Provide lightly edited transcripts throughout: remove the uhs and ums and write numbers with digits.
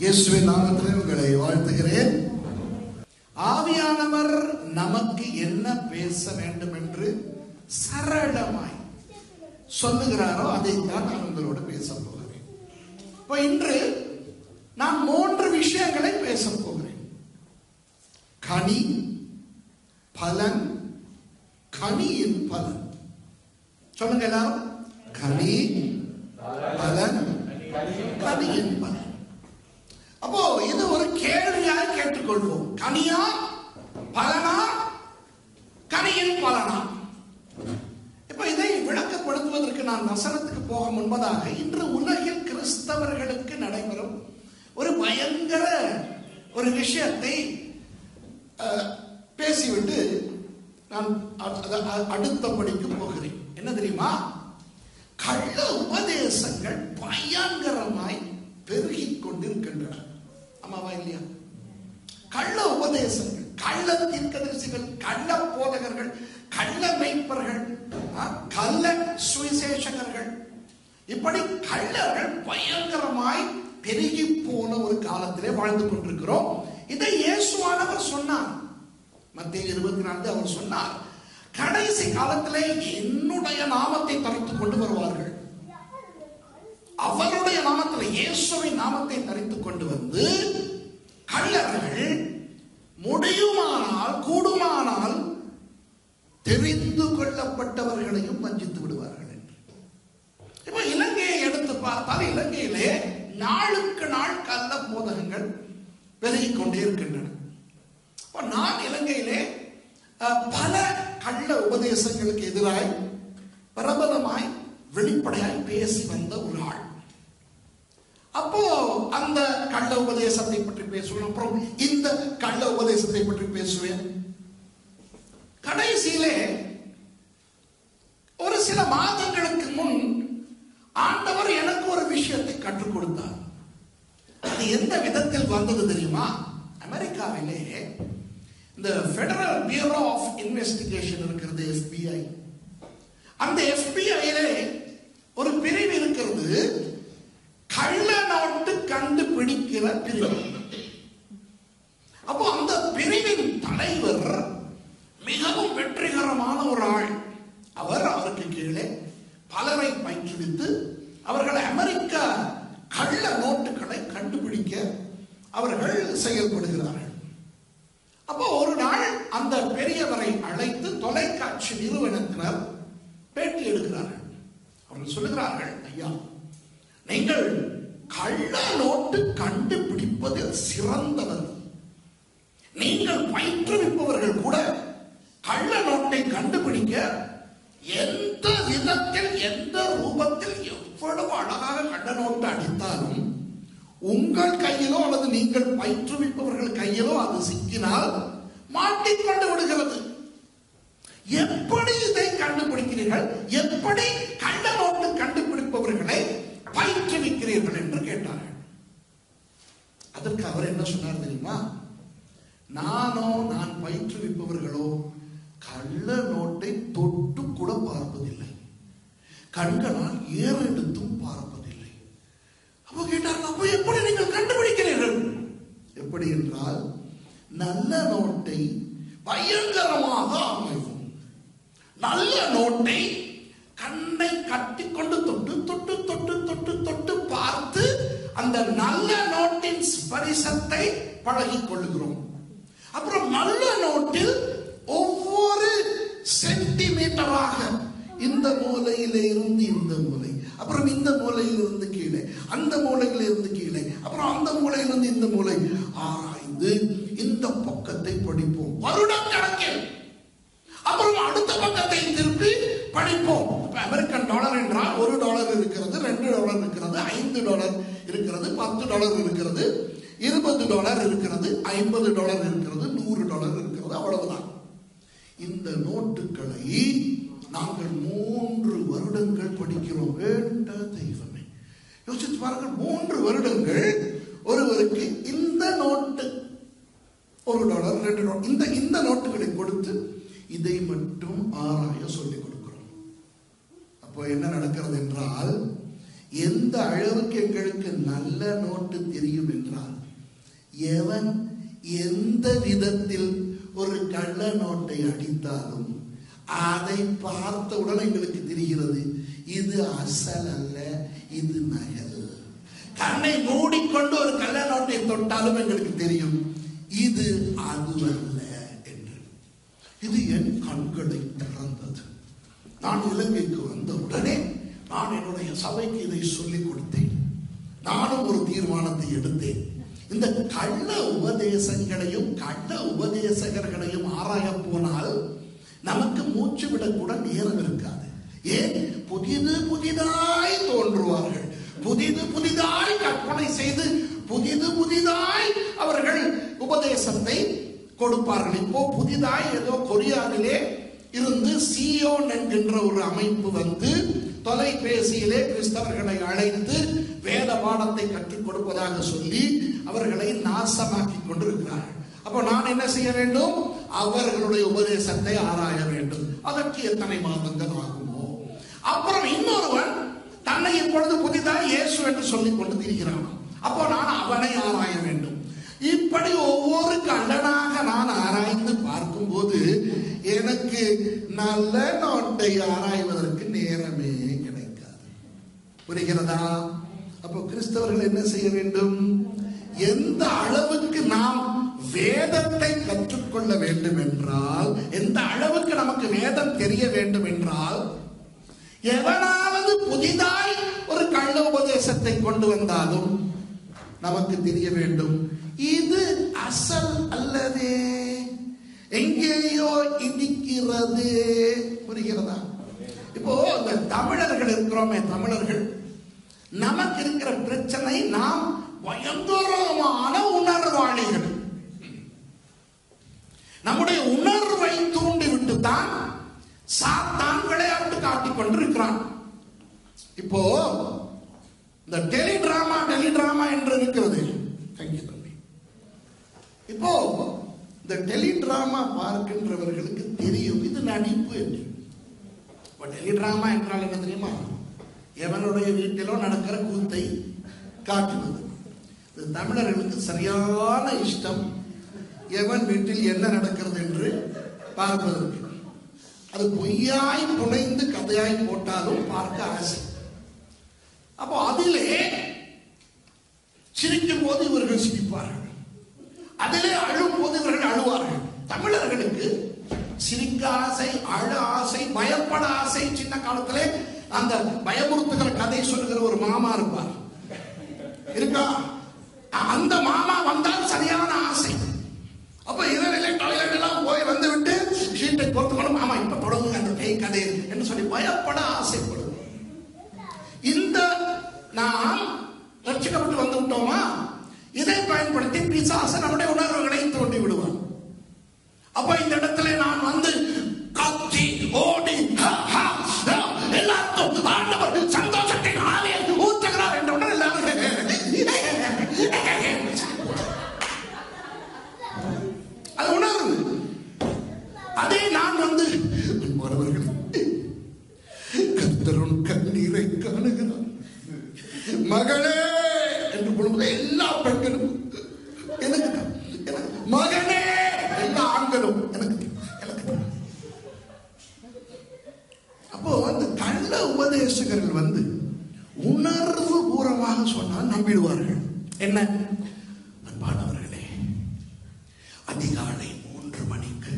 இயேசுவின் நாமத்தில் உங்களை வாழ்த்துகிறேன். ஆவியானவர் நமக்கு என்ன பேச வேண்டும் என்று சரளமாய் சொல்லுகிறாரோ அதைத்தான் நான் உங்களோடு பேச போகிறேன். இப்போ இன்று நான் 3 விஷயங்களை பேச போகிறேன். கனி, பலன், கனியின் பலன். சொல்லுங்க எல்லாரும். கனி, பலன், கனியின் பலன். அப்போ இது ஒரு கேள்வியாக கேட்டுக்கொள்வோம். கனியா, பலனா, கனியின் பலனா? இப்ப இதை விளக்கப்படுத்துவதற்கு நான் வசனத்துக்கு போக முன்பதாக இன்று உலகில் கிறிஸ்தவர்களுக்கு நடைபெறும் ஒரு பயங்கர ஒரு விஷயத்தை பேசிவிட்டு நான் அடுத்தபடிக்கு போகிறேன். என்ன தெரியுமா? கள்ள உபதேசங்கள் பயங்கரமாய் பெருகிக் கொண்டிருக்கின்றன. ஆமாவா இல்லையா? கள்ள உபதேசங்கள், கள்ள தீர்க்கதரிசிகள், கள்ள போதகர்கள், கள்ள மேய்ப்பர்கள், கள்ள சுவிசேஷகர்கள், இப்படி கள்ளர்கள் பயங்கரமாய் பெருகி போன ஒரு காலத்திலே வாழ்ந்து கொண்டிருக்கிறோம். இதை இயேசுவானவர் சொன்னார். மத்தேயு 24 அவர் சொன்னார், கடைசி காலத்திலே என்னுடைய நாமத்தை தரித்துக் கொண்டு வருவார்கள். அவருடைய நாமத்தில், இயேசுவின் நாமத்தை தரித்துக் கொண்டு வந்து கள்ளர்கள் முடியுமானால் கூடுமானால் தெரிந்து கொள்ளப்பட்டவர்களையும் வஞ்சித்து விடுவார்கள் என்று. இப்ப இலங்கையை எடுத்து பார்த்தால் இலங்கையிலே நாளுக்கு நாள் கள்ள போதகங்கள் பெருகிக் கொண்டே இருக்கின்றன. நான் இலங்கையிலே பல கள்ள உபதேசங்களுக்கு எதிராய் பிரபலமாய் வெளிப்படையாய் பேசி வந்த ஒரு ஆள். அப்போ அந்த கள்ள உபதேசத்தை பற்றி பேசுவேன், அப்புறம் இந்த கள்ள உபதேசத்தை பற்றி பேசுவேன். கடைசியிலே ஒரு சில மாதங்களுக்கு முன் ஆண்டவர் எனக்கு ஒரு விஷயத்தை கற்றுக் கொடுத்தார். அது எந்த விதத்தில் வந்தது தெரியுமா? அமெரிக்காவிலே இந்த ஃபெடரல் பியூரோ ஆஃப் இன்வெஸ்டிகேஷன் இருக்கிறது, FBI. அந்த FBI-லே ஒரு பிரிவு இருக்கிறது, கள்ள நோட்டு கண்டுபிடிக்கிற பிரிவு. அப்போ அந்த பிரிவின் தலைவர் மிகவும் வெற்றிகரமான ஒரு ஆள். அவருக்கு கீழே பலரை பயிற்றுவித்து அவர்கள் அமெரிக்க கள்ள நோட்டுகளை கண்டுபிடிக்க அவர்கள் செயல்படுகிறார்கள். அப்போ ஒரு நாள் அந்த பெரியவரை அழைத்து தொலைக்காட்சி நிறுவனத்தினர் பேட்டி எடுக்கிறார்கள். அவர்கள் சொல்லுகிறார்கள், ஐயா, நீங்கள் கள்ள நோட்டு கண்டுபிடிப்பதில் சிறந்தவர். நீங்கள் பயிற்றுவிப்பவர்கள் கூட கள்ள நோட்டை கண்டுபிடிக்க எந்த விதத்தில், எந்த ரூபத்தில், எவ்வளவு அழகாக கள்ள நோட்டு அடித்தாலும் உங்கள் கையிலோ அல்லது நீங்கள் பயிற்றுவிப்பவர்கள் கையிலோ அது சிக்கினால் மாட்டிக்கொண்டு விடுகிறது. எப்படி இதை கண்டுபிடிக்கிறீர்கள்? எப்படி கள்ள நோட்டு கண்டுபிடிப்பவர்களை பயிற்றுவிக்கிறீர்கள் என்று கேட்டார்கள். அதற்கு அவர் என்ன சொன்னார் தெரியுமா? நான் பயிற்றுவிப்பவர்களோ கள்ள நோட்டை தொட்டு கூட பார்ப்பதில்லை, கண்களால் ஏறெடுத்தும் பார்ப்பதில்லை. அப்ப கேட்டார்கள், அப்ப எப்படி நீங்கள் கண்டுபிடிக்கிறீர்கள்? எப்படி என்றால், நல்ல நோட்டை பயங்கரமாக அமைவோம், நல்ல நோட்டை கண்ணை கட்டிக்கொண்டு தொட்டு தொட்டு தொட்டு தொட்டு தொட்டு பார்த்து அந்த நல்ல நோட்டின் ஸ்பரிசத்தை பழகிக் கொள்கிறோம். அப்புறம் நல்ல நோட்டில் ஒவ்வொரு சென்டிமீட்டராக இந்த மூலையில இருந்து இந்த மூலை, அப்புறம் இந்த மூலையில் இருந்து கீழே, அந்த மூலையில இருந்து கீழே, அப்புறம் அந்த மூலையிலிருந்து இந்த மூலை ஆராய்ந்து இந்த பக்கத்தை படிப்போம் வருடக்கணக்கில். அப்புறம் அடுத்த பக்கத்தை திருப்பி படிப்போம். அமெரிக்கன் டாலர் என்றால் $1 இருக்கிறது, $2 இருக்கிறது, $5 இருக்கிறது, $10 இருக்கிறது, $20 இருக்கிறது, $50 இருக்கிறது, $100 இருக்கிறது. அவ்வளவுதான். இந்த நோட்டுகளை நாங்கள் 3 வருடங்கள் படிக்கிறோம். வேண்ட தெய்வமே, யோசித்து பாருங்கள். 3 வருடங்கள் ஒருவருக்கு இந்த நோட்டு $1, $2 இந்த நோட்டுகளை கொடுத்து இதை மட்டும் ஆராய சொல்லிக் கொடுக்கிறோம். அப்போ என்ன நடக்கிறது என்றால், எந்த அளவுக்கு எங்களுக்கு நல்ல நோட்டு தெரியும் என்றால், எவன் எந்த விதத்தில் ஒரு கள்ள நோட்டை அடித்தாலும் அதை பார்த்தவுடன் எங்களுக்கு தெரிகிறது இது அசல் அல்ல, இது நகல். கண்ணை மூடிக்கொண்டு ஒரு கள்ள நோட்டை தொட்டாலும் எங்களுக்கு தெரியும் இது அதுவல்ல என்று. இது என் கண்களை திறந்தது. நான் இலங்கைக்கு வந்த உடனே நான் என்னுடைய சபைக்கு இதை சொல்லிக் கொடுத்தேன். நானும் ஒரு தீர்மானத்தை எடுத்தேன். இந்த கள்ள உபதேசங்களையும் கள்ள உபதேசகர்களையும் ஆராய போனால் நமக்கு மூச்சு விடக்கூட நேரம் இருக்காது. ஏன்? புதிது புதிதாய் தோன்றுவார்கள், புதிது புதிதாய் கற்பனை செய்து புதிது புதிதாய் அவர்கள் உபதேசத்தை கொடுப்பார்கள். இப்போ புதிதாய் ஏதோ கொரியாவிலே இருந்து சியோன் என்கின்ற ஒரு அமைப்பு வந்து தொலைபேசியிலே கிறிஸ்தவர்களை அழைத்து வேத பாடத்தை கற்றுக் கொடுப்பதாக சொல்லி அவர்களை நாசமாக்கி கொண்டிருக்கிறார்கள். அப்போ நான் என்ன செய்ய வேண்டும்? அவர்களுடைய உபதேசத்தை ஆராய வேண்டும். அதற்கு எத்தனை மாதங்கள் ஆகுமோ? அப்புறம் இன்னொருவன் தன்னை இப்பொழுது புதிதாக இயேசு என்று சொல்லிக் கொண்டு திரிகிறான். அப்போ நான் அவனை ஆராய வேண்டும். இப்படி ஒவ்வொரு கண்டனாக நான் ஆராய்ந்து பார்க்கும் போது எனக்கு நல்ல நோட்டை ஆராய்வதற்கு நேரமே கிடைக்காது. புரிகிறதா? அப்போ கிறிஸ்தவர்கள் என்ன செய்ய வேண்டும்? எந்த அளவுக்கு நாம் வேதத்தை கற்றுக்கொள்ள வேண்டும் என்றால், எந்த அளவுக்கு நமக்கு வேதம் தெரிய வேண்டும் என்றால், எவனாவது புதிதாய் ஒரு கள்ள உபதேசத்தை கொண்டு வந்தாலும் நமக்கு தெரிய வேண்டும் இது அசல் அல்லதே, எங்கேயோ இடிக்கிறது. புரிகிறதா? இப்போ இந்த தமிழர்கள் இருக்கிறோமே, தமிழர்கள் நமக்கு இருக்கிற பிரச்சனை, நாம் பயங்கரமான உணர்வாளிகள். நம்முடைய உணர்வை தூண்டிவிட்டு தான் சாத்தான் விளையாட்டு காட்டிக் கொண்டிருக்கிறான். இப்போ இந்த டெலிடிராமா என்று இருக்கிறது. இப்போ இந்த டெலிடிராமா பார்க்கின்றவர்களுக்கு தெரியும் இது நடிப்பு என்று. டெலிடிராமா என்றால் என்ன தெரியுமா? எவனுடைய வீட்டிலோ நடக்கிற கூத்தை காட்டுவது. தமிழர்களுக்கு சரியான இஷ்டம் எவன் வீட்டில் என்ன நடக்கிறது என்று பார்ப்பதற்கு. அது பொய்யாய் புனைந்து கதையாய் போட்டாலும் பார்க்க ஆசை. அப்போ அதிலே சிரிக்கும் போது இவர்கள் சிரிப்பார்கள், அதிலே அழும் போது இவர்கள் அழுவார்கள். தமிழர்களுக்கு சிரிக்க ஆசை, அழ ஆசை, பயப்பட ஆசை. சின்ன காலத்திலே அந்த பயமுறுத்துகிற கதை சொல்லுகிற ஒரு மாமா இருப்பார், இருக்கா? அந்த மாமா வந்தால் சரியான ஆசை. அப்ப இதனிலே டாய்லெட் எல்லாம் போய் வந்து விட்டு ஷீட்டை பொறுத்துக்கணும், மாமா இப்ப தொடங்குங்க அந்த பேய் கதை என்று சொல்லி பயப்பட ஆசைப்படும். இந்த நாம் ரட்சிக்கப்பட்டு வந்து விட்டோமா, இதை பயன்படுத்தி பிசாசு நம்முடைய உணர்வுகளை தோண்டி விடுவான். அப்ப இந்த இடத்துல நான் வந்து கத்தி ஓடி எல்லாருக்கும் ஆண்டவர் சந்தோஷத்தின் ஆவியை ஊற்றுகிறார் என்ற உடனே எல்லாரும் அது உணர்வு. அதே நான் வந்து கர்த்தரும் கண்ணீரை காணுகிறார் மகளே என்று பொழுது எல்லா பெண்களும் எனக்கு மகனே, எல்லா ஆண்களும் எனக்கு. அப்போ அந்த கள்ள உபதேசகர்கள் வந்து உணர்வு பூர்வமாக சொன்னால் நம்பிடுவார்கள். என்ன? அன்பானவர்களே, அதிகாலை 3 மணிக்கு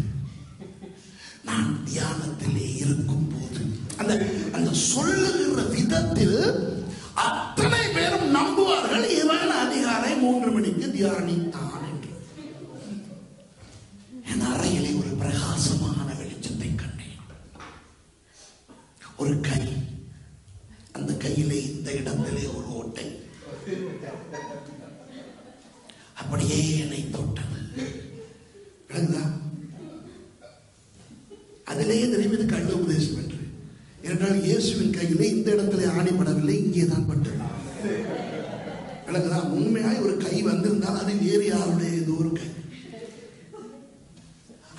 நான் தியானத்திலே இருக்கும் போது அந்த சொல்லுகிற விதத்தில் அத்தனை பேரும் நம்புவார்கள். இவன் அதிகாலை 3 மணிக்கு தியானித்தான் என்று. என் அறையிலே ஒரு பிரகாசமான வெளிச்சத்தை கண்டேன். ஒரு கை, அந்த கையிலே இந்த இடத்திலே ஒரு ஓட்டை, அப்படியே என்னை தொட்டது. அதிலேயே தெரிவது கள்ள உபதேசம் என்று. என்றால் இயேசுவின் கையிலே இந்த இடத்திலே ஆணிப்படவில்லை, இங்கேதான் பட்டது. விளங்குதா? உண்மையாய் ஒரு கை வந்திருந்தால் அது வேறு யாருடைய ஏதோ ஒரு கை.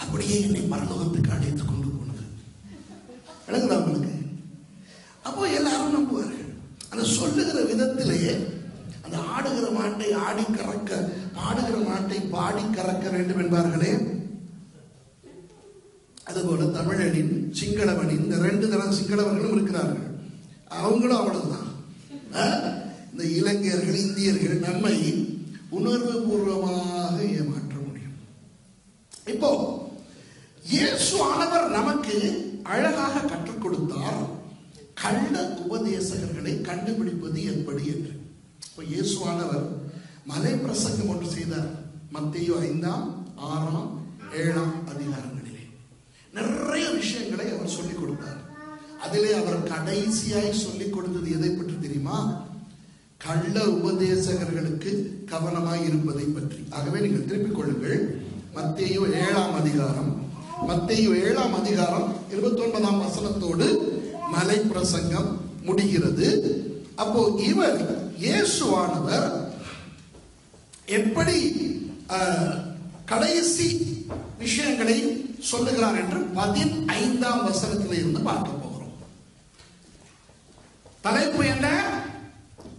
அப்படியே என்னை பரலோகத்துக்கு அழைத்துக் கொண்டு போனது. விளங்குதா உங்களுக்கு? அப்போ எல்லாரும் நம்புவார்கள். அந்த சொல்லுகிற விதத்திலேயே அந்த ஆடுகிற மாட்டை ஆடி கறக்க, ஆடுகிற மாட்டை பாடி கறக்க வேண்டும் என்பார்களே, அதுபோல தமிழனின் சிங்களவனின் இந்த 2 தரம் சிங்களவர்களும் இருக்கிறார்கள். அவங்களும் அவ்வளவுதான். இந்த இலங்கையர்கள் இந்தியர்கள் நம்மை உணர்வு பூர்வமாக ஏமாற்ற முடியும். இப்போ இயேசு ஆனவர் நமக்கு அழகாக கற்றுக் கொடுத்தார் கள்ள உபதேசகர்களை கண்டுபிடிப்பது எப்படி என்று. இப்போ இயேசுவானவர் மலை பிரசங்கம் ஒன்று செய்தார். மத்தேயு 5ஆம் 6ஆம் 7ஆம் அதிகாரங்களிலே நிறைய விஷயங்களை அவர் சொல்லிக் கொடுத்தார். அதிலே அவர் கடைசியாய் சொல்லிக் கொடுத்தது எதை பற்றி தெரியுமா? கள்ள உபதேசகர்களுக்கு கவனமாய் இருப்பதை பற்றி. ஆகவே நீங்கள் திருப்பிக் கொள்ளுங்கள். மத்தேயு 7ஆம் அதிகாரம், மத்தேயு 7ஆம் அதிகாரம் 29ஆம் வசனத்தோடு மலை பிரசங்கம் முடிகிறது. அப்போ இவர் இயேசுவானவர் எப்படி கடைசி விஷயங்களை சொல்லுகிறார் என்று 15ஆம் வசனத்தில் இருந்து பார்க்க போகிறோம். தலைப்பு என்ன?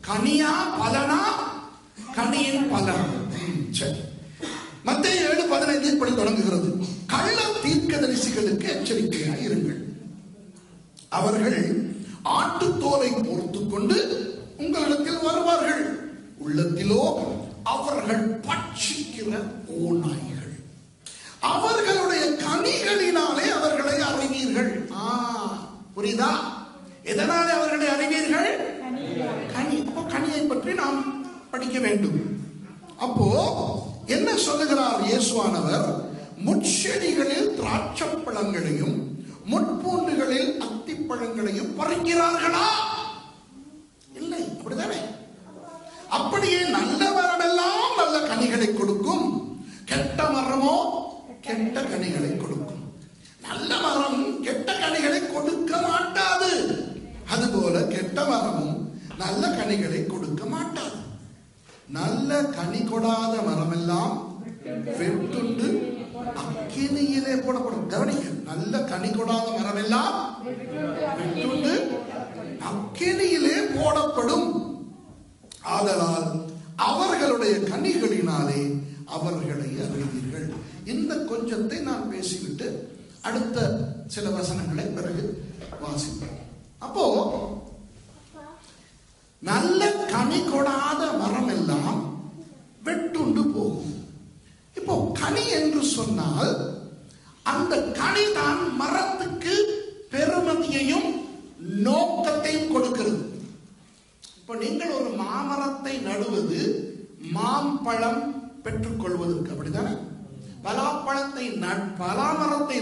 கனியா பலனா? கனியின் பலன். சரி, மத்தேயு 7:15 இப்படி தொடங்குகிறது. கள்ள தீர்க்கதரிசிகளுக்கு எச்சரிக்கையாக இருங்கள். அவர்கள் ஆட்டுத்தோலை பொறுத்துக் கொண்டு உங்களிடத்தில் வருவார்கள், உள்ளத்திலோ அவர்கள் பட்சிக்கிற ஓநாய்கள். அவர்களுடைய கனிகளினாலே அவர்களை அறிவீர்கள். புரியுதா? எதனாலே அவர்களை அறிவீர்கள்? கனி. அப்போ கனியை பற்றி நாம் படிக்க வேண்டும். அப்போ என்ன சொல்லுகிறார் இயேசுவானவர்? முட்செடிகளில் திராட்சை பழங்களையும் முட்பூண்டுகளில் அத்திப்பழங்களையும் பறிக்கிறார்களா? இல்லை, அப்படிதானே? அப்படியே நல்ல மரமெல்லாம் நல்ல கனிகளை கொடுக்கும், கெட்ட மரமோ கெட்ட கனிகளை கொடுக்கும். நல்ல மரம் கெட்ட கனிகளை கொடுக்க மாட்டாது, அதுபோல கெட்ட மரமும் நல்ல கனிகளை கொடுக்க மாட்டாது. நல்ல கனி கொடாத மரமெல்லாம் வெட்டுண்டு அக்கினியிலே போடப்படும். கவனிங்க, நல்ல கனி கொடாத மரமெல்லாம் வெட்டுண்டு அக்கினியிலே போடப்படும். ஆதலால் அவர்களுடைய கனிகளினாலே அவர்களை அறிவீர்கள். இந்த கொஞ்சத்தை நான் பேசிவிட்டு அடுத்த சில வசனங்களை பிறகு வாசிப்போம். அப்போ நல்ல கனி கொடாத மரம் எல்லாம் வெட்டுண்டு போகும். இப்போ கனி என்று சொன்னால் அந்த கனி தான் மரத்துக்கு பெருமதியையும் நோக்கத்தையும் கொடுக்கிறது. இப்போ நீங்கள் ஒரு மாமரத்தை நடுவது மாம்பழம் பெற்றுக் கொள்வதற்கு, அப்படித்தானே? பலாமரத்தை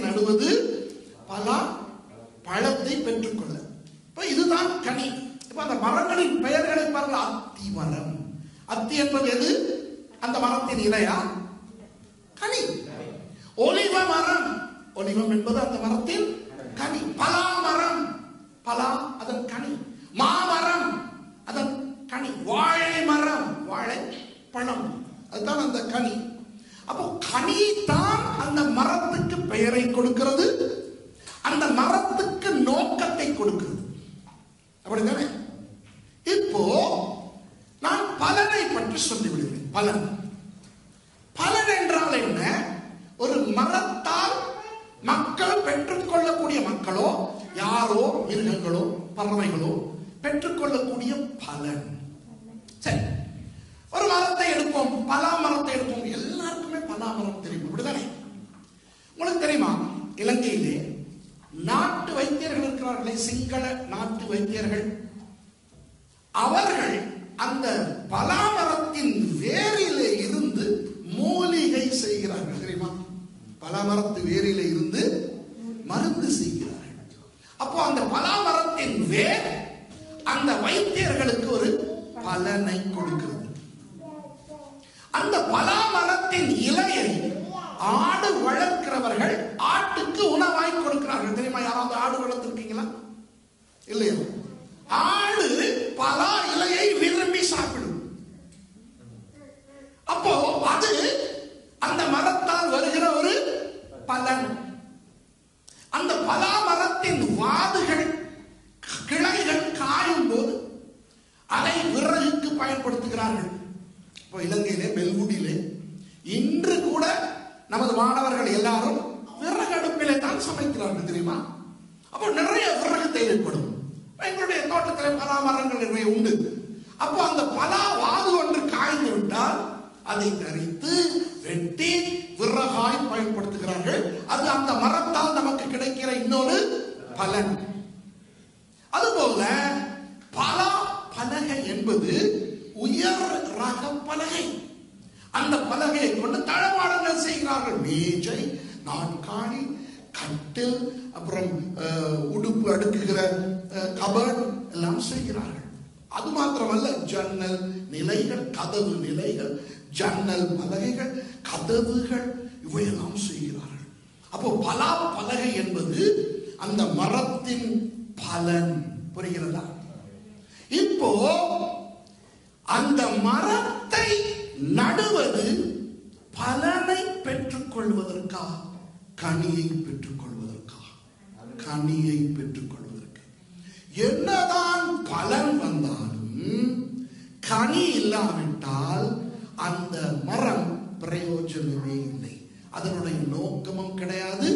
நடுவது பலா பழத்தை பெற்றுக்கொள்ள. இப்ப இதுதான் கனி. இப்ப அந்த மரங்களின் பெயர்களை பாருங்கள். அத்தி மரம். அத்தி என்பது எது? அந்த மரத்தின் இலையா? கனி. ஒலிவ மரம், ஒலிவம் என்பது அந்த மரத்தின் கனி. பலா மரம், பலா அதன் கனி. மாமரம் அதன் கனி. வாழை மரம், வாழை பழம், அதுதான் அந்த கனி. அப்போ கனி தான் அந்த மரத்துக்கு பெயரை கொடுக்கிறது, அந்த மரத்துக்கு நோக்கத்தை கொடுக்கிறது, அப்படித்தானே? இப்போ நான் பலனை பற்றி சொல்லிவிடுகிறேன். பலன், பலன் என்றால் என்ன? ஒரு மரத்தால் மக்கள் பெற்றுக்கொள்ளக்கூடிய, மக்களோ யாரோ மிருகங்களோ பறவைகளோ பெற்றுக்கொள்ளக்கூடிய பலன். சரி, ஒரு மரத்தை எடுப்போம், பலா மரத்தை எடுப்போம். எல்லாருக்குமே பலா மரம் தெரியும், அப்படிதானே? உங்களுக்கு தெரியுமா, இலங்கையிலே நாட்டு வைத்தியர்கள் இருக்கிறார்களே, சிங்கள நாட்டு வைத்தியர்கள், அவர்கள் அந்த பலாமரத்தின் வேரிலே இருந்து மூலிகை செய்கிறார்கள், தெரியுமா? பலாமரத்து வேரிலே இருந்து மருந்து செய்கிறார்கள். அப்போ அந்த பலாமரத்தின் வேர் அந்த வைத்தியர்களுக்கு ஒரு பலனை கொடுக்கிறது. அந்த பலாமரத்தின் இலையை ஆடு வளர்க்கிறவர்கள் ஆட்டுக்கு உணவாய் கொடுக்கிறார்கள், தெரியுமா? யாராவது ஆடு வளர்த்திருக்கீங்களா? இல்லையா? ஆடு பலா இலையை விரும்பி சாப்பிடும். அப்போ அது அந்த மரத்தால் வருகிற ஒரு பலன். அந்த பலா மரத்தின் வாதுகள், கிளைகள் காயும் போது அதை விறகுக்கு பயன்படுத்துகிறார்கள். இப்போ இலங்கையிலே பெல்குடியிலே இந்த நமது மாணவர்கள் எல்லாரும் விறகு அடுப்பிலே தான் சமைக்கிறார்கள் தெரியுமா? அப்போ நிறைய விறகு தேவைப்படும். எங்களுடைய தோட்டத்தில் பலா மரங்கள் நிறைய உண்டு. அப்போ அந்த பலா வாது ஒன்று காய்ந்து விட்டால் அதை தரித்து வெட்டி விறகாய் பயன்படுத்துகிறார்கள். அது அந்த மரத்தால் நமக்கு கிடைக்கிற இன்னொரு பலன். அதுபோல பலா பலகை என்பது உயர் ரக பலகை. அந்த பலகையை கொண்டு தளவாடங்கள் செய்கிறார்கள். மேஜை, நாற்காலி, கட்டில், அப்புறம் உடுப்பு அடுக்குகிற கபர்ட் எல்லாம் செய்கிறார்கள். அது மாத்திரமல்ல, ஜன்னல் நிலைகள், கதவு நிலைகள், ஜன்னல் பலகைகள், கதவுகள் இவையெல்லாம் செய்கிறார்கள். அப்போ பலா பலகை என்பது அந்த மரத்தின் பலன். புரிகிறதா? இப்போ அந்த மரத்தை நடுவது பலனை பெற்றுக் கொள்வதற்கா, கனியை பெற்றுக் கொள்வதற்கா? கனியை பெற்றுக் கொள்வதற்கு. என்னதான் பலன் வந்தாலும் கனி இல்லாவிட்டால் அந்த மரம் பிரயோஜனமே இல்லை. அதனுடைய நோக்கமும் கிடையாது,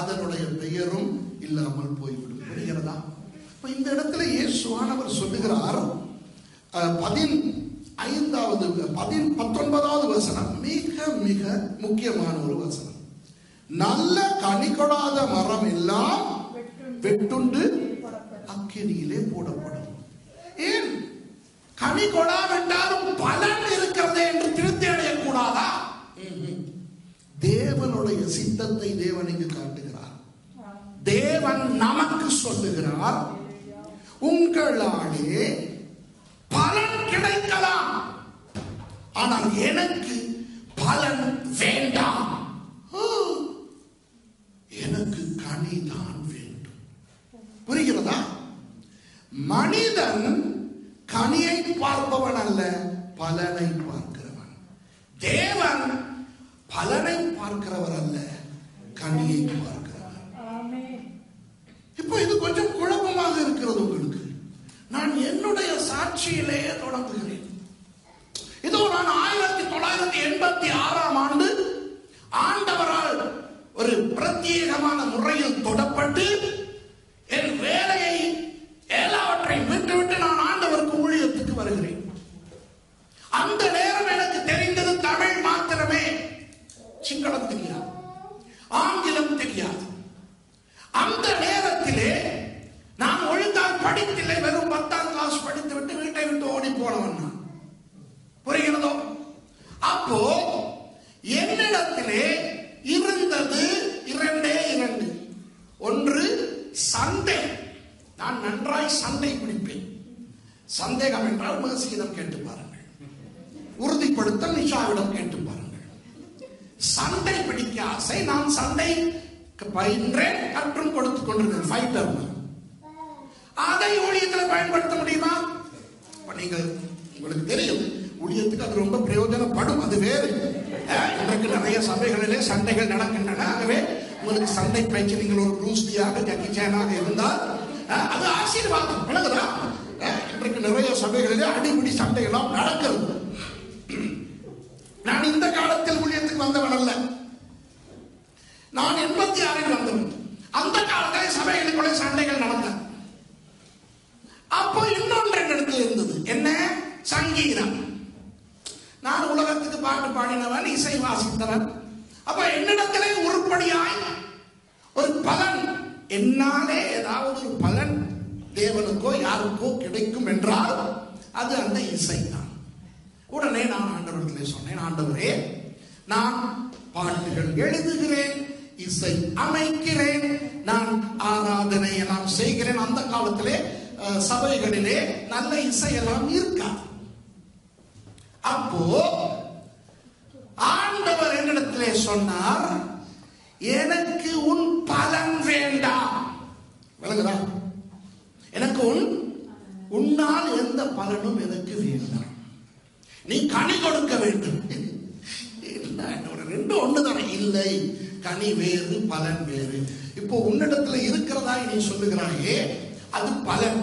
அதனுடைய பெயரும் இல்லாமல் போய்விடும். புரிகிறதா? இந்த இடத்துல இயேசுவானவர் சொல்லுகிறார், 19வது வசனம் மிக மிக முக்கியமான ஒரு வசனம். நல்ல கனி கொடாத மரம் எல்லாம் வெட்டுண்டு அக்கினியிலே போடப்படும். ஏன்? கனி கொடாவிட்டாலும் பலன் இருக்கிறது என்று திருப்தி அடையக்கூடாதா? தேவனுடைய சித்தத்தை தேவன் இங்கு காட்டுகிறார். தேவன் நமக்கு சொல்லுகிறார், உங்களாலே பலன் கிடைக்கலாம், ஆனால் எனக்கு பலன் வேண்டாம். எனக்கு கனிதான் வேண்டும். புரிகிறதா? மனிதன் கனியை பார்ப்பவன் அல்ல, பலனை பார்க்கிறவன். தேவன் பலனை பார்க்கிறவர் அல்ல, கனியை பார்க்கிறவர். இப்போ இது கொஞ்சம் குழப்பமாக இருக்கிறது உங்களுக்கு. நான் என்னுடைய சாட்சியிலேயே தொடங்குகிறேன். இதோ நான் 1986ஆம் ஆண்டு ஆண்டவரால் ஒரு பிரத்யேகமான முறையில் தொடப்பட்டு என் வேலையை எல்லாவற்றையும் விட்டுவிட்டு நான் ஆண்டவருக்கு ஊழியத்துக்கு வருகிறேன். அந்த நேரம் எனக்கு தெரிந்தது தமிழ் மாத்திரமே. சிங்களம் தெரியாது, ஆங்கிலம் தெரியாது. அந்த நேரத்திலே நான் ஒழுங்காக படித்தில்லை. வெறும் 10ஆம் கிளாஸ் படித்து விட்டு வீட்டை விட்டு ஓடி போனவன் நான். புரிகிறதோ? அப்போ என்னிடத்திலே இருந்தது 2. ஒன்று சண்டை. நான் நன்றாய் சண்டை பிடிப்பேன். சந்தேகம் என்றால் மேசியிடம் கேட்டு பாருங்கள், உறுதிப்படுத்த நிஷாவிடம் கேட்டு பாருங்கள். சண்டை பிடிக்க ஆசை. நான் சண்டை பயின்றேன், கற்றும் கொடுத்துக் கொண்டிருந்தேன். ஃபைட்டர். அதை ஊழியத்தில் பயன்படுத்த முடியுமா? நீங்கள் உங்களுக்கு தெரியும், ஊழியத்துக்கு அது ரொம்ப பிரயோஜனப்படும். அது வேறு. இன்றைக்கு நிறைய சபைகளிலே சண்டைகள் நடக்கின்றன. ஆகவே உங்களுக்கு சண்டை பயிற்சி நீங்கள் ஒரு ப்ரூஸ்லியாக ஜக்கி சேனாக இருந்தால் அது ஆசீர்வாதம். விளங்குதா? இன்றைக்கு நிறைய சபைகளிலே அடிப்படி சண்டைகளாம் நடக்கிறது. நான் இந்த காலத்தில் ஊழியத்துக்கு வந்தவன் அல்ல. நான் 86 வந்தவன். அந்த காலத்தில் சபைகளுக்குள்ள சண்டைகள் நடந்தன. அப்போ இன்னொன்று இடத்துல இருந்தது. என்ன? சங்கீதம். நான் உலகத்துக்கு பாட்டு பாடினவன், இசை வாசித்தவன். அப்ப என்னிடத்திலே உருப்படியாய் ஒரு பலன், என்னாலே ஏதாவது ஒரு பலன் தேவனுக்கோ யாருக்கோ கிடைக்கும் என்றால் அது அந்த இசை தான். உடனே நான் ஆண்டவரிடத்திலே சொன்னேன், ஆண்டவரே, நான் பாட்டுகள் எழுதுகிறேன், இசை அமைக்கிறேன், நான் ஆராதனை எல்லாம் செய்கிறேன். அந்த காலத்திலே சபைகளிலே நல்ல இசையெல்லாம் இருக்காது. அப்போ ஆண்டவர் என்னிடத்திலே சொன்னார், எனக்கு உன் பலன் வேண்டாம். விளங்குதா? எனக்கு உன்னால் எந்த பலனும் எனக்கு வேண்டாம். நீ கனி கொடுக்க வேண்டும். ரெண்டு ஒண்ணுதானே? இல்லை, கனி வேறு பலன் வேறு. இப்போ உன்னிடத்துல இருக்கிறதா நீ சொல்லுகிறாயே, அது பலன்.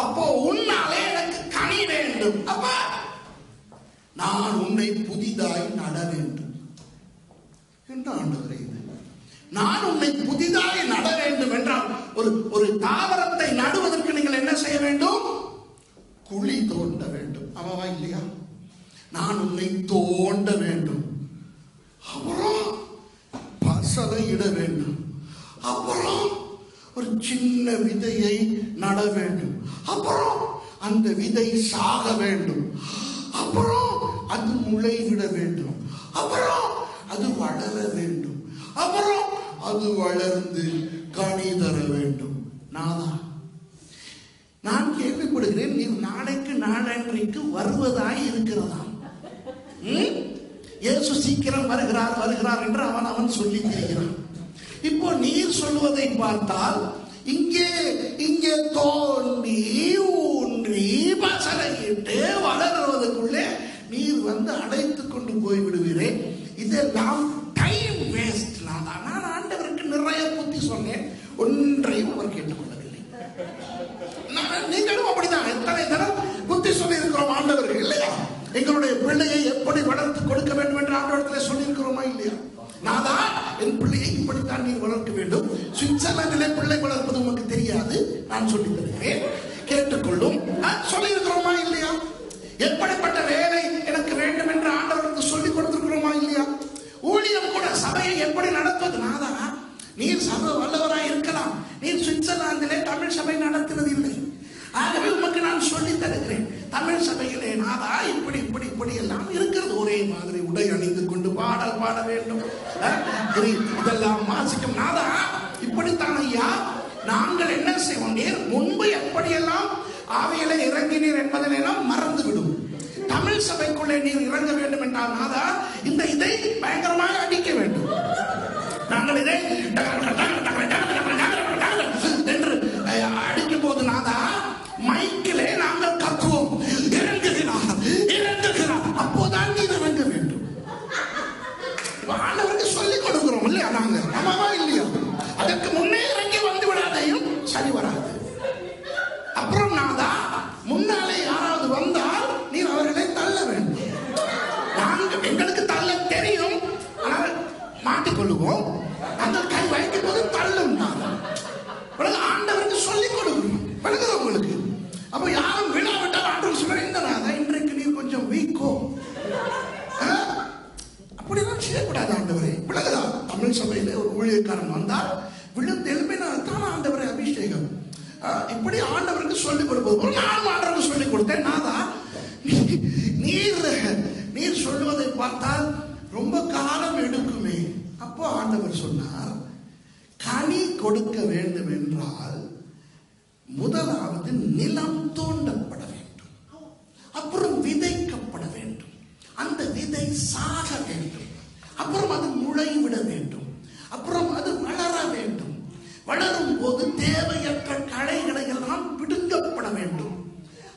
அப்போ உன்னாலே எனக்கு கனி வேண்டும். அப்ப நான் உன்னை புதிதாய் நட வேண்டும். என்ன ஆண்டவரே இது? நான் உன்னை புதிதாய் நட வேண்டும் என்றால் ஒரு தாவரத்தை நடுவதற்கு நீங்கள் என்ன செய்ய வேண்டும்? குழி தோண்ட வேண்டும். ஆமாவா இல்லையா? நான் உன்னை தோண்ட வேண்டும், அப்புறம் பசலை இட வேண்டும், அப்புறம் ஒரு சின்ன விதையை நட வேண்டும், அப்புறம் அந்த விதை சாக வேண்டும், அப்புறம் அது முளைவிட வேண்டும், அப்புறம் அது வளர வேண்டும், அப்புறம் அது வளர்ந்து கனி தர வேண்டும். நான் கேள்விப்படுகிறேன், நீ நாளைக்கு நாளன்றைக்கு வருவதாய் இருக்கிறதா? இயேசு சீக்கிரம் வருகிறார் வருகிறார் என்று அவன் சொல்லி திரிகிறான். இப்போ நீர் சொல்வதை பார்த்தால் இங்கே தோண்டி ஊன்றி பசலையிட்டு வளர்வதற்குள்ளே நீர் வந்து அடைத்துக் கொண்டு போய் விடுவீரே, இதெல்லாம் டைம் வேஸ்ட். நான் ஆண்டவருக்கு நிறைய புத்தி சொன்னேன், ஒன்றையும் அவர் கேட்டுக்கொள்ளவில்லை. நீங்களும் அப்படிதான் எத்தனை தரம் புத்தி சொல்லி இருக்கிறோம் ஆண்டவர்கள் இல்லையா? எங்களுடைய பிள்ளையை எப்படி வளர்த்து கொடுக்க வேண்டும் என்று ஆண்டவரத்தில் சொல்லி இருக்கிறோமா இல்லையா? நாதா, என் பிள்ளையை இப்படித்தான் நீர் வளர்க்க வேண்டும். சுவிட்சர்லாந்திலே பிள்ளை வளர்ப்பது உனக்கு தெரியாது, நான் சொல்லி தருகிறேன், கேட்டுக்கொள்ளும். சொல்லி இருக்கிறோமா இல்லையா? எப்படிப்பட்ட வேலை எனக்கு வேண்டும் என்று ஆண்டவருக்கு சொல்லிக் கொடுத்திருக்கிறோமா இல்லையா? ஊழியம் கூட சபையை எப்படி நடத்துவது? நாதா, நீர் சபை வல்லவராய் இருக்கலாம், நீர் சுவிட்சர்லாந்திலே தமிழ் சபை நடத்துவது இல்லை, ஆகவே உமக்கு நான் சொல்லி தருகிறேன். தமிழ் சபையிலே நாதா இப்படி இப்படி இப்படி எல்லாம் இருக்கிறது. ஒரே மாதிரி உடை அணிந்து கொண்டு பாடல் பாட வேண்டும், இதெல்லாம் வாசிக்கும். நாதா இப்படித்தான் ஐயா நாங்கள் என்ன செய்வோம்? நீர் முன்பு எப்படியெல்லாம் ஆவியிலே இறங்கினீர் என்பதெல்லாம் மறந்துவிடும். தமிழ் சபைக்குள்ளே நீர் இறங்க வேண்டும் என்றால் நாதா இந்த இதை பயங்கரமாக அடிக்க வேண்டும். நாங்கள் இதை என்று அடிக்கும் போது நாதா மைக்கிலே நாங்கள் கத்துவோம், இறங்குகிறார் இறங்குகிறார், அப்போதான் நீர் இறங்க வேண்டும். ஆண்டவருக்கு சொல்லிக் கொடுக்கிறோம் இல்லையா நாங்க? ஆமாவா இல்லையா? அதற்கு முன்னே இறங்கி வந்து விடாதையும் சரி வராது. அப்புறம் நாதா முன்னாலே யாராவது வந்தால் நீர் அவர்களை தள்ள வேண்டும். நாங்கள் எங்களுக்கு தள்ள தெரியும், ஆனால் மாட்டிக்கொள்ளுவோம். நாங்கள் கை வைக்கும் போது தள்ளும். ஆண்டவருக்கு சொல்லிக் கொடுக்கணும், விளங்குது உங்களுக்கு? அப்ப யாரும் விழாவிட்டால் ஆண்டவர் சொல்ல, இந்த நாதா இன்றைக்கு நீ கொஞ்சம் வீக்கோ, அப்படிதான் செய்யக்கூடாது ஆண்டவரே, விளங்குதா? தமிழ் சபையில ஒரு ஊழியக்காரன் வந்தால் விழுந்து எழுப்பினால் தான் ஆண்டவரை அபிஷேகம். இப்படி ஆண்டவருக்கு சொல்லிக் கொடுப்பது நான் ஆண்டவருக்கு சொல்லிக் கொடுத்தேன். நாதா நீர் சொல்லுவதை பார்த்தால் ரொம்ப காலம் எடுக்குமே. அப்போ ஆண்டவர் சொன்னார், கனி கொடுக்க வேண்டும் என்றால் முதலாவது நிலம் தோண்டப்பட வேண்டும், அப்புறம் விதைக்கப்பட வேண்டும், அந்த விதை சாக வேண்டும், அப்புறம் அது முளைவிட வேண்டும், அப்புறம் அது வளர வேண்டும், வளரும் போது தேவையற்ற களைகளை எல்லாம் பிடுங்கப்பட வேண்டும்,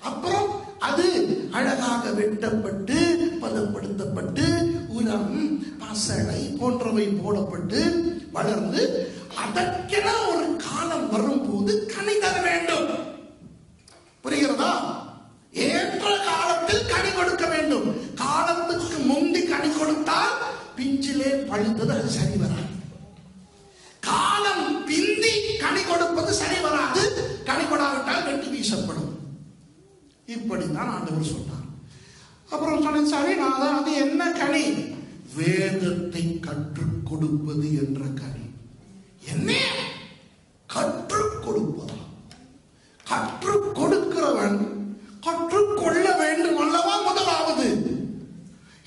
அப்புறம் அது அழகாக வெட்டப்பட்டு பதப்படுத்தப்பட்டு உரம் பசலை போன்றவை போடப்பட்டு வளர்ந்து அதற்கென ஒரு காலம் வரும்போது கனி தர வேண்டும். புரிகிறதா? ஏற்ற காலத்தில் கனி கொடுக்க வேண்டும். காலத்துக்கு முந்தி கனி கொடுத்தால் பிஞ்சிலே பழுத்தது, அது சரி வராது. காலம் பிந்தி கனி கொடுப்பது சரி வராது, கனி கொடாவிட்டால் வெட்டி வீசப்படும். இப்படித்தான் ஆண்டவர் சொன்னார். அப்புறம் சொன்னேன், சரி நாதா அது என்ன கனி? வேதத்தை கற்றுக் கொடுப்பது என்ற கனி. என்ன கற்றுக் கொடுப்பதா? கற்றுக் கொடுக்கிறவன் கற்றுக்கொள்ள வேண்டும் அல்லவா? முதலாவது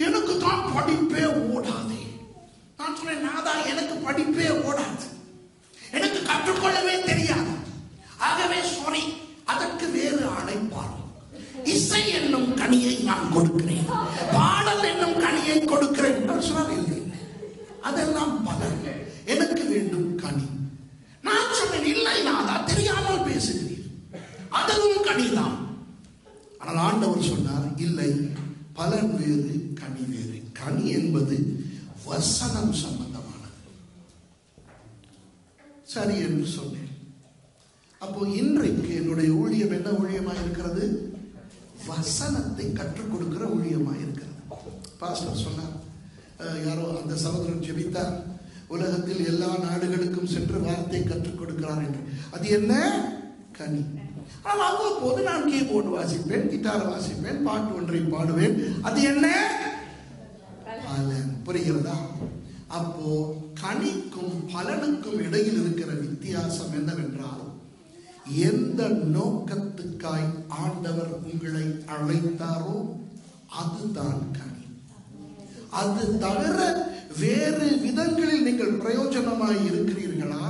எனக்கு தான் படிப்பே ஓடாது. நான் சொன்னேன், நாதா எனக்கு படிப்பே ஓடாது, எனக்கு கற்றுக்கொள்ளவே தெரியாது, ஆகவே சாரி, அதற்கு வேறு அழைப்பார். இசை என்னும் கனியை நான் கொடுக்கிறேன், பாடல் என்னும் கனியை கொடுக்கிறேன். இல்லை, அதெல்லாம் பலன், எனக்கு வேண்டும் கனி. நான் சொன்னேன், இல்லை நாதா தெரியாமல் பேசுகிறீர், அதுவும் கனிதான். ஆனால் ஆண்டவர் சொன்னார், இல்லை, பலன் வேறு கனி வேறு. கனி என்பது வசனம் சம்பந்தமானது. சரி என்று சொன்னேன். அப்போ இன்றைக்கு என்னுடைய ஊழியம் என்ன ஊழியமாக இருக்கிறது? வசனத்தை கற்றுக் கொடுக்கிற ஊழியமாக இருக்கிறது. பாஸ்டர் சொன்னார், யாரோ அந்த சகோதரன் ஜெபித்தார், உலகத்தில் எல்லா நாடுகளுக்கும் சென்று வார்த்தை கற்றுக் கொடுக்கிறார் என்று. அது என்ன? கனி. ஆனால் அவ்வப்போது நான் கீபோர்டு வாசிப்பேன், கிட்டார் வாசிப்பேன், பாட்டு ஒன்றை பாடுவேன். அது என்ன? பலன். புரிகிறதா? அப்போ கனிக்கும் பலனுக்கும் இடையில் இருக்கிற வித்தியாசம் என்னவென்றால், எந்த நோக்கத்துக்காய் ஆண்டவர் உங்களை அழைத்தாரோ அதுதான் கனி. அது தவிர வேறு விதங்களில் நீங்கள் பிரயோஜனமாய் இருக்கிறீர்களா,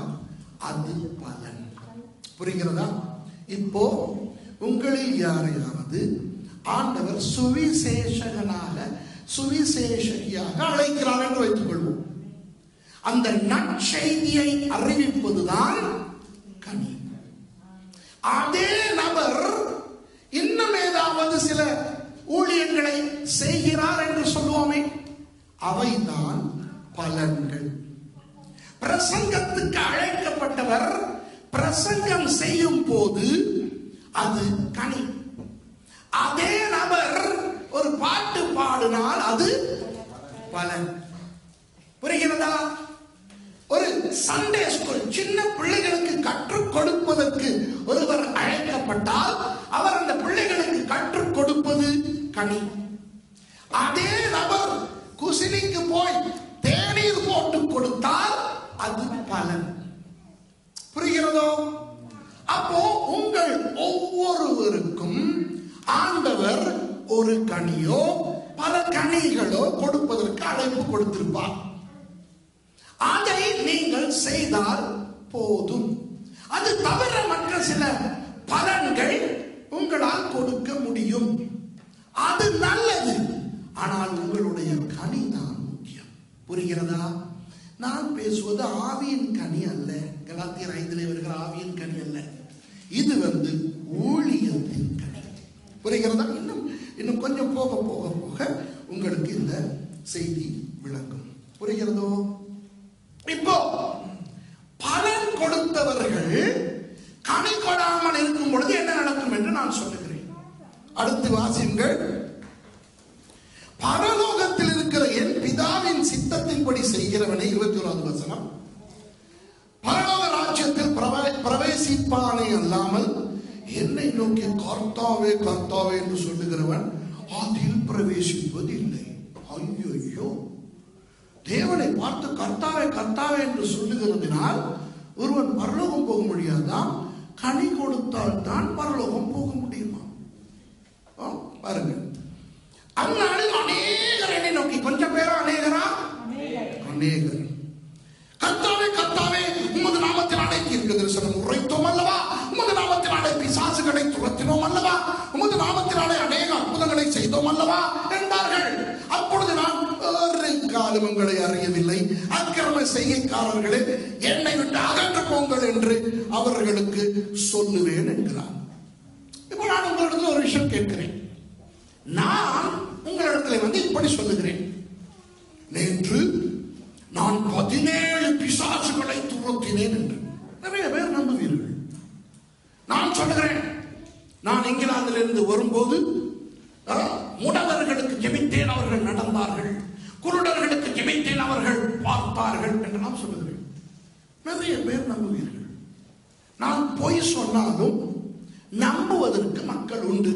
அது பலன். புரிகிறதா? இப்போ உங்களில் யாரையாவது ஆண்டவர் சுவிசேஷகனாக சுவிசேஷகியாக அழைக்கிறார் என்று வைத்துக் கொள்வோம். அந்த நற்செய்தியை அறிவிப்பதுதான் கனி. அதே நபர் இன்னும் ஏதாவது சில ஊழியங்களை செய்கிறார் என்று சொல்லுவோமே, அவைதான் பலன்கள். பிரசங்கத்துக்கு அழைக்கப்பட்டவர் பிரசங்கம் செய்யும் போது அது கனி. அதே நபர் ஒரு பாட்டு பாடினால் அது பலன். புரிகிறதா? ஒரு சண்டே ஸ்கூல் சின்ன பிள்ளைகளுக்கு கற்றுக் கொடுப்பதற்கு ஒருவர் அழைக்கப்பட்டால் அவர் அந்த பிள்ளைகளுக்கு கற்றுக் கொடுப்பது கனி. அதே நபர் குசினிக்கு போய் தேநீர் போட்டு கொடுத்தால் அது பலன். புரிகிறதோ? அப்போ உங்கள் ஒவ்வொருவருக்கும் ஆண்டவர் ஒரு கனியோ பல கனிகளோ கொடுப்பதற்கு அழைப்பு கொடுத்திருப்பார். அதை நீங்கள் செய்தால் போதும். அது தவிர மற்ற சில பலன்கள் உங்களால் கொடுக்க முடியும். அது நல்லது. ஆனால் உங்களுடைய கனி தான் முக்கியம். புரிகிறதா? நான் பேசுவது ஆவியின் கனி அல்ல. கலாத்தியர் 5 வருகிற ஆவியின் கனி அல்ல. இது ஊழியத்தின் கனி. புரிகிறதா? இன்னும் கொஞ்சம் போக போக போக உங்களுக்கு இந்த செய்தி விளங்கும். புரிகிறதோ? இப்போ பலன் கொடுத்தவர்கள் கனி கொடாமல் இருக்கும் பொழுது என்ன நடக்கும் என்று நான் சொல்லுகிறேன். அடுத்து வாசியுங்கள். பரலோகத்தில் இருக்கிற என் பிதாவின் சித்தத்தின்படி செய்கிறவனை, 21வது வசனம், பரலோக ராஜ்யத்தில் பிரவேசிப்பானே அல்லாமல் என்னை நோக்கி கர்த்தாவே கர்த்தாவே என்று சொல்லுகிறவன் அதில் பிரவேசிப்பது இல்லை. ஐயோ, தேவனை பார்த்து கர்த்தாவே கர்த்தாவே என்று சொல்லுகிறதுனால் ஒருவன் பரலோகம் போக முடியாதான்? கனி கொடுத்தால் தான் பரலோகம் போக முடியுமா? பாருங்க, அந்நாளில் அநேகர் என்னை நோக்கி, கொஞ்சம் பேரா அநேகரா? அநேகர். கர்த்தாவே கர்த்தாவே உமது நாமத்தினாலே தீர்க்க தரிசனம் உரைத்தோம் அல்லவா, உமது நாமத்தினாலே பிசாசுகளை துரத்தினோம் அல்லவா, உமது நாமத்தினாலே அநேக அற்புதங்களை செய்தோம் அல்லவா என்பார்கள். அப்பொழுது நான் காலம் உங்களை அறியவில்லை, அக்கிரம செய்கைக்காரர்களே என்னை விட்டு அகன்று போங்கள் என்று அவர்களுக்கு சொல்லுவேன் என்கிறார். இப்போ நான் உங்களிடத்தில் ஒரு விஷயம் கேட்கிறேன். நான் உங்களிடத்தில் இப்படி சொல்லுகிறேன், நேற்று நான் 17 பிசாசுகளை துரத்தினேன் என்று நிறைய பேர் நம்புவீர்கள். நான் சொல்லுகிறேன், நான் இங்கிலாந்திலிருந்து வரும்போது முடவர்களுக்கு ஜெபித்தேன், அவர்கள் நடந்தார்கள், குருடர்களுக்கு ஜெபித்தேன், அவர்கள் பார்த்தார்கள் என்று நான் சொல்லுகிறேன். நிறைய பேர் நம்புவீர்கள். நான் பொய் சொன்னாலும் நம்புவதற்கு மக்கள் உண்டு.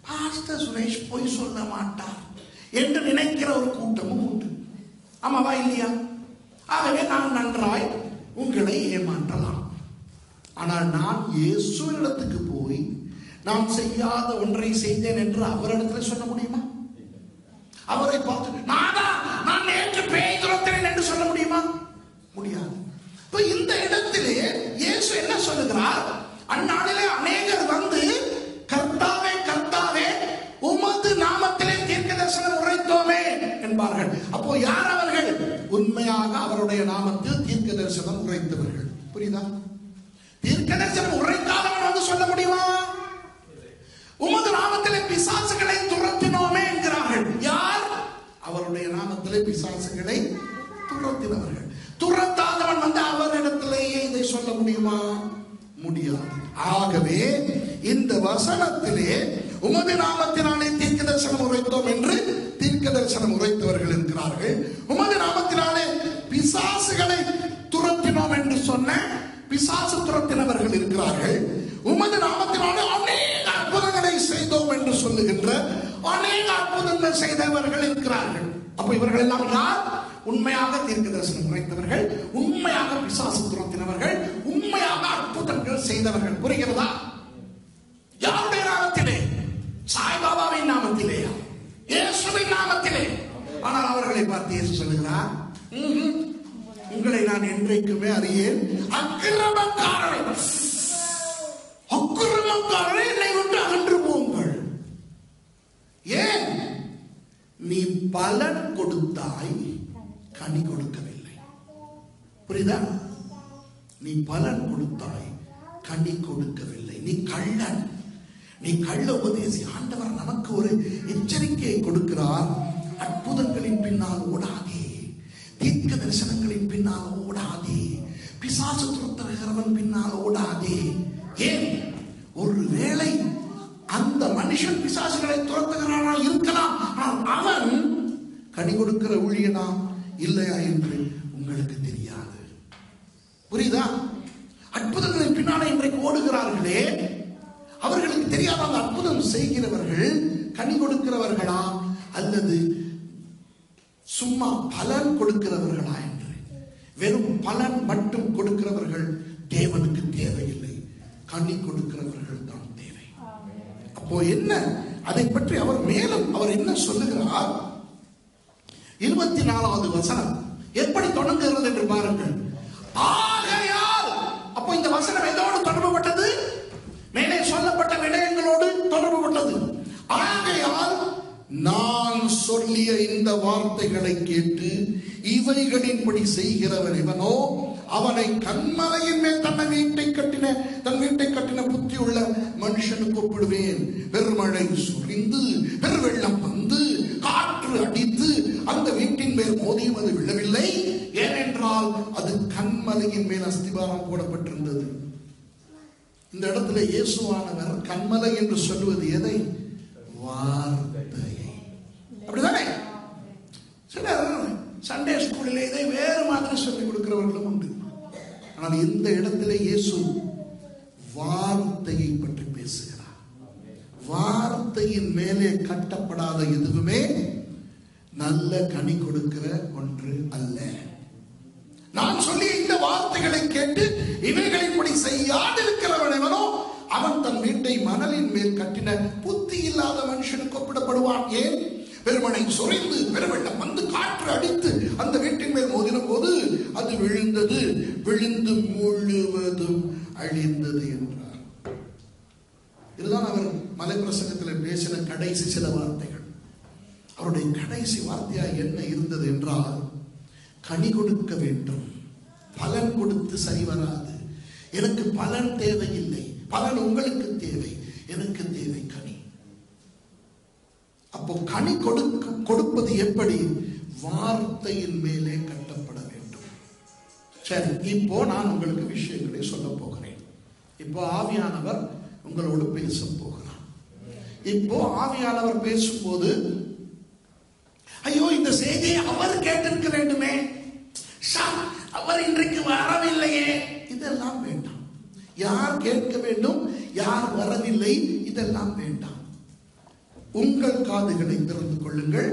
பாஸ்டர் சுரேஷ் பொய் சொல்ல மாட்டார் என்று நினைக்கிற ஒரு கூட்டமும் உண்டு. ஆமாவா இல்லையா? ஆகவே நான் நன்றாய் உங்களை ஏமாற்றலாம். ஆனால் நான் இயேசுவினிடத்துக்கு போய் நான் செய்யாத ஒன்றை செய்தேன் என்று அவரிடத்துல சொல்ல முடியுமா? அவரை பார்த்து நான் நேற்று பேய் துரத்தினேன் என்று சொல்ல முடியுமா? முடியாது. இப்ப இந்த இடத்திலே இயேசு என்ன சொல்லுகிறார்? அந்நாளிலே அநேகர் வந்து கர்த்தாவே கர்த்தாவே உமது நாமத்திலே தீர்க்க தரிசனம் உரைத்தோமே என்பார்கள். அப்போ யார் அவர்கள்? உண்மையாக அவருடைய நாமத்தில் தீர்க்க தரிசனம் உரைத்தவர்கள். புரியுதா? தீர்க்க தரிசனம் உரைக்காதவன் வந்து சொல்ல முடியுமா? உமது நாமத்திலே பிசாசுகளை துரத்தினோமே என்கிறார்கள். யார்? அவருடைய நாமத்திலே பிசாசுகளை துரத்தினவர்கள். துரத்தாதவன் வந்து அவரிடத்திலேயே இதை சொல்ல முடியுமா? முடியாது. ஆகவே இந்த வசனத்திலே உமது நாமத்தினாலே தீர்க்க தரிசனம் உரைத்தோம் என்று தீர்க்க தரிசனம் உரைத்தவர்கள் இருக்கிறார்கள். உமது நாமத்தினாலே பிசாசுகளை துரத்தினோம் என்று சொன்ன பிசாசு துரத்தினவர்கள் இருக்கிறார்கள். உமது நாமத்தினாலே அநேக அற்புதங்களை செய்தோம் என்று சொல்லுகின்ற அநேக அற்புதங்கள் செய்தவர்கள் இருக்கிறார்கள். அப்ப இவர்கள் எல்லாம் யார்? உண்மையாக தீர்க்க தரிசனம் உரைத்தவர்கள், உண்மையாக பிசாசு துரத்தினவர்கள், உண்மையாக அற்புதங்கள் செய்தவர்கள். புரிகிறதா? யாருடைய நாமத்திலே? சாய்பாபாவின் நாமத்திலேயா? இயேசுவின் நாமத்திலே. ஆனால் அவர்களை பார்த்து இயேசு சொல்லுகிறார், உங்களை நான் என்றைக்குமே அறியேன், அக்கிரமக்காரரை என்னை விட்டு அகன்று போங்கள். ஏன்? நீ பலன் கொடுத்தாய், கனி கொடுக்கவில்லை. புரியுதா? நீ பலன் கொடுத்தாய், கனி கொடுக்கவில்லை. நீ கள்ளன், நீ கள்ள உபதேசி. ஆண்டவர் நமக்கு ஒரு எச்சரிக்கையை கொடுக்கிறார். அற்புதங்களின் பின்னால் ஓடாதே, தீர்க்க தரிசனங்களின் பின்னால் ஓடாதே, பிசாசு துரத்துகிறவன் பின்னால் ஓடாதே. ஏன்? ஒருவேளை அந்த மனுஷன் பிசாசுகளை துரத்துகிறானா இருக்கலாம், அவன் கனி கொடுக்கிற ஊழியனா இல்லையா என்று உங்களுக்கு தெரியாது. புரியுதா? அற்புதங்களின் பின்னாலே இன்றைக்கு ஓடுகிறார்களே, அவர்களுக்கு தெரியாத அந்த அற்புதம் செய்கிறவர்கள் கனி கொடுக்கிறவர்களா அல்லது சும்மா பலன் கொடுக்கிறவர்களா என்று. வெறும் பலன் மட்டும் கொடுக்கிறவர்கள் தேவனுக்கு தேவையில்லை, கனி கொடுக்கிறவர்கள் தான் தேவை. அப்போ என்ன, அதை பற்றி அவர் மேலும் அவர் என்ன சொல்லுகிறார்? 24வது வசனம் எப்படி தொடங்குகிறது என்று பாருங்கள். ஆகையால், அப்போ இந்த வசனம் எதோடு தொடர்புபட்டது? மேலே சொல்லப்பட்ட விடயங்களோடு தொடர்புபட்டது. ஆகையால் நான் சொல்லிய இந்த வார்த்தைகளை கேட்டு இவைகளின்படி செய்கிறவன் இவனோ அவனை கன்மலையின் மேல் தன் வீட்டை கட்டின புத்தி உள்ள மனுஷனுக்கு ஒப்பிடுவேன். பெருமழை சுரிந்து பெருவெள்ளம் வந்து காற்று அடித்து அந்த வீட்டின் மேல் மோதியும் அது விழவில்லை. ஏனென்றால் அது கன்மலையின் மேல் அஸ்திபாரம் போடப்பட்டிருந்தது. இந்த இடத்துல இயேசுவானவர் கன்மலை என்று சொல்லுவது எதை? வார்த்தையை. அப்படிதானே? சிலர் சண்டே ஸ்கூலில் இதை வேறு மாதிரி சொல்லிக் கொடுக்கிறவர்களும் உண்டு. ஆனால் இந்த இடத்துல இயேசு வார்த்தையை பற்றி பேசுகிறார். வார்த்தையின் மேலே கட்டப்படாத எதுவுமே நல்ல கனி கொடுக்கிற ஒன்று அல்ல. நான் சொல்லிய இந்த வார்த்தைகளை கேட்டு இவைகளின்படி செய்யாதிருக்கிறவன் எவனோ அவன் தன் வீட்டை மணலின் மேல் கட்டின புத்தி இல்லாத மனுஷனுக்கு ஒப்பிடப்படுவான். ஏன்? பெருமழை சொரிந்து பெருவெள்ளம் வந்து காற்று அடித்து அந்த வீட்டின் மேல் மோதின போது அது விழுந்து முழுவதும் அழிந்தது என்றார். இதுதான் அவர் மலை பிரசங்கத்தில் பேசின கடைசி சில வார்த்தைகள். அவருடைய கடைசி வார்த்தையா என்ன இருந்தது என்றால், கனி கொடுக்க வேண்டும், பலன் கொடுத்து சரி வராது. எனக்கு பலன் தேவையில்லை, பலன் உங்களுக்கு தேவை, எனக்கு தேவை கனி. அப்போ கனி கொடுப்பது எப்படி? வார்த்தையின் மேலே கட்டப்பட வேண்டும். சரி, இப்போ நான் உங்களுக்கு விஷயங்களை சொல்ல போகிறேன். இப்போ ஆவியானவர் உங்களோடு பேச போகிறார். இப்போ ஆவியானவர் பேசும்போது, ஐயோ இந்த செய்தியை அவர் கேட்டிருக்க வேண்டுமே, அவர் இன்றைக்கு வரவில்லையே, இதெல்லாம் வேண்டாம். யார் கேட்க வேண்டும், யார் வரவில்லை, இதெல்லாம் வேண்டாம். உங்கள் காதுகளை திறந்து கொள்ளுங்கள்,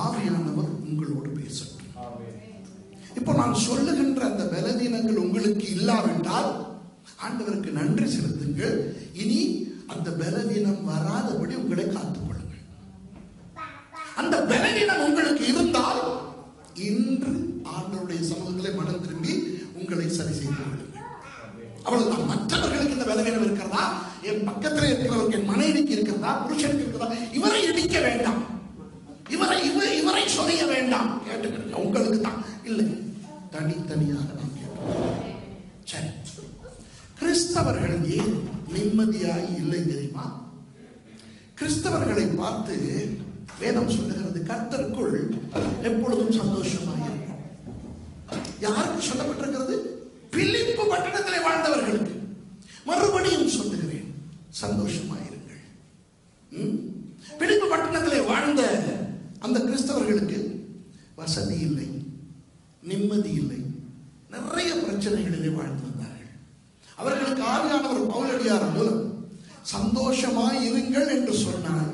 ஆவியானவர் உங்களோடு பேசட்டும். இப்போ நான் சொல்லுகின்ற அந்த பலவீனங்கள் உங்களுக்கு இல்லாவிட்டால் ஆண்டவருக்கு நன்றி செலுத்துங்கள். இனி அந்த பலவீனம் வராதபடி உங்களை காத்துக் கொள்ளுங்கள். அந்த பலவீனம் உங்களுக்கு இருந்தால் இன்று ஆண்டவருடைய சமூகத்திலே மனம் திரும்பி உங்களை சரி செய்து கொள்ளுங்கள். அவ்வளவுதான். மற்றவர்களுக்கு இந்த பலவீனம் இருக்கிறதா, என் பக்கத்தில் இருக்கிறவருக்கு, என் மனைவிக்கு இருக்கிறதா, புருஷனுக்கு இருக்கிறதா, இவரை இடிக்க வேண்டாம், இவரை சொல்ல வேண்டாம், கேட்டுக்கிறேன். உங்களுக்கு தான் இல்லை, தனித்தனியாக நாம் கேட்கிறோம். சரி, கிறிஸ்தவர்கள் ஏன் நிம்மதியாய் இல்லை தெரியுமா? கிறிஸ்தவர்களை பார்த்து வேதம் சொல்லுகிறது, கர்த்தருக்குள் எப்பொழுதும் சந்தோஷமாக இருக்கும். யாருக்கு சொல்லப்பட்டிருக்கிறது? பிலிப்பு பட்டணத்தில் வாழ்ந்தவர்களுக்கு. மறுபடியும் சொல்லுகிறேன், சந்தோஷமாயிருங்கள். பிலிப்பு பட்டணத்தில் வசதி இல்லை, நிம்மதி இல்லை, நிறைய பிரச்சனைகளிலே வாழ்ந்து வந்தார்கள். அவர்களுக்கு ஆவியானவர் பவுலடியார் மூலம் சந்தோஷமாய் இருங்கள் என்று சொன்னார்.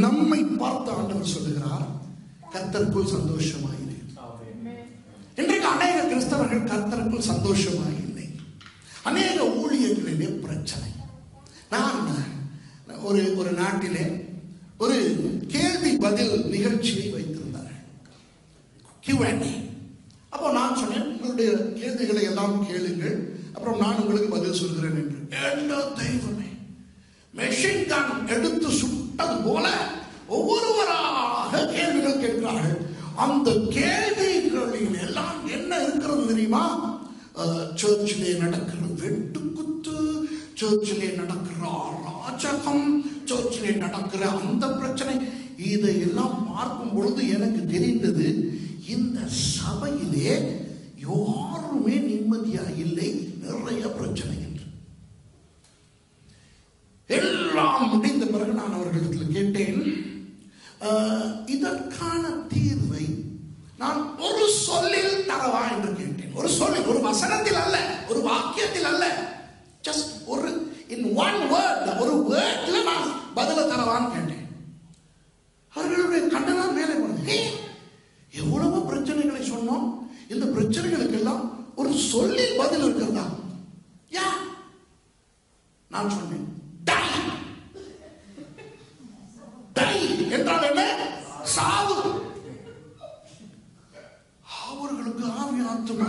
நம்மை பார்த்து ஆண்டவர் சொல்லுகிறார், கர்த்தருக்குள் சந்தோஷமாய் இரு. இன்றைக்கு அநேக கிறிஸ்தவர்கள் கர்த்தருக்குள் சந்தோஷமாய் இல்லை. அநேக ஊழியர்களிலே பிரச்சனை. நான் ஒரு நாட்டிலே ஒரு கேள்வி பதில் நிகழ்ச்சியை வைத்திருந்தார்கள், Q&A. அப்போ நான் சொன்னேன், உங்களுடைய கேள்விகளை எல்லாம் கேளுங்கள், அப்புறம் நான் உங்களுக்கு பதில் சொல்கிறேன் என்று. என்ன தெய்வமே, மெஷின் கன் எடுத்து சுட்டது போல ஒவ்வொருவராக கேள்விகள் கேட்கிறார்கள். அந்த கேள்விகளில் எல்லாம் என்ன இருக்கிறது தெரியுமா? சர்ச்சிலே நடக்கிற வெட்டுக்குத்து, சர்ச்சிலே நடக்கிற அராஜகம், சர்ச்சிலே நடக்கிற அந்த பிரச்சனை, இதையெல்லாம் பார்க்கும் பொழுது எனக்கு தெரிந்தது, இந்த சபையிலே யாருமே நிம்மதியா இல்லை, நிறைய பிரச்சனை என்று. எல்லாம் முடிந்த பிறகு நான் அவர்களிடத்தில் கேட்டேன், இதற்கான தீர்வை நான் ஒரு சொல்லில் தரவா என்று கேட்டேன். ஒரு சொல்லில், ஒரு வசனத்தில் அல்ல, ஒரு வாக்கியத்தில் அல்ல, ஜஸ்ட் ஒரு இன் ஒன் வேர்ட், ஒரு வேர்ட்ல நான் பதில தரவான்னு கேட்டேன். அவர்களுடைய கண்ணெல்லாம் மேலே போனது. எவ்வளவு பிரச்சனைகளை சொன்னோம், இந்த பிரச்சனைகளுக்கு எல்லாம் ஒரு சொல்லில் பதில் இருக்கிறதா? யா, நான் சொன்னேன், டை. டை என்றால் என்ன? சாவு. அவர்களுக்கு ஆவி ஆத்மா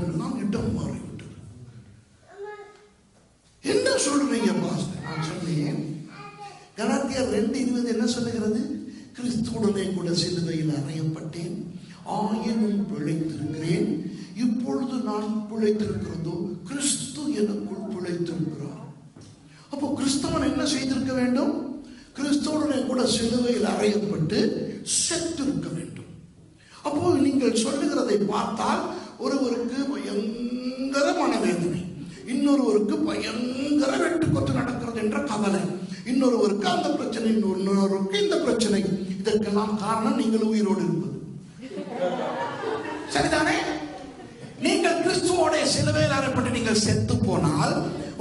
எல்லாம் இடம் மாறிவிட்டது. என்ன சொல்றீங்க பாஸ்டர்? நான் சொன்னேன், கலாத்தியர் 2:20 என்ன சொல்லுகிறது? கிறிஸ்துவுடனே கூட சிலுவையில் அறையப்பட்டேன், ஆயினும் பிழைத்திருக்கிறேன். இப்பொழுது நான் பிழைத்திருக்கிறதோ கிறிஸ்து எனக்குள் பிழைத்திருக்கிறார். அப்போ கிறிஸ்தவன் என்ன செய்திருக்க வேண்டும்? கிறிஸ்துவுடனே கூட சிலுவையில் அறையப்பட்டு செத்திருக்க வேண்டும். அப்போ நீங்கள் சொல்லுகிறதை பார்த்தால் ஒருவருக்கு பயங்கர மனவேதனை, இன்னொருவருக்கு பயங்கர வெட்டுக்கொத்து நடக்கிறது என்ற கவலை, இன்னொருவருக்கு அந்த பிரச்சனை, இன்னொருவருக்கு இந்த பிரச்சனை. இதற்கெல்லாம் காரணம் நீங்கள் உயிரோடு இருப்பது. சரிதானே? நீங்கள் கிறிஸ்துவோட சிலுவையில் அறையப்பட்டு நீங்கள் செத்து போனால்,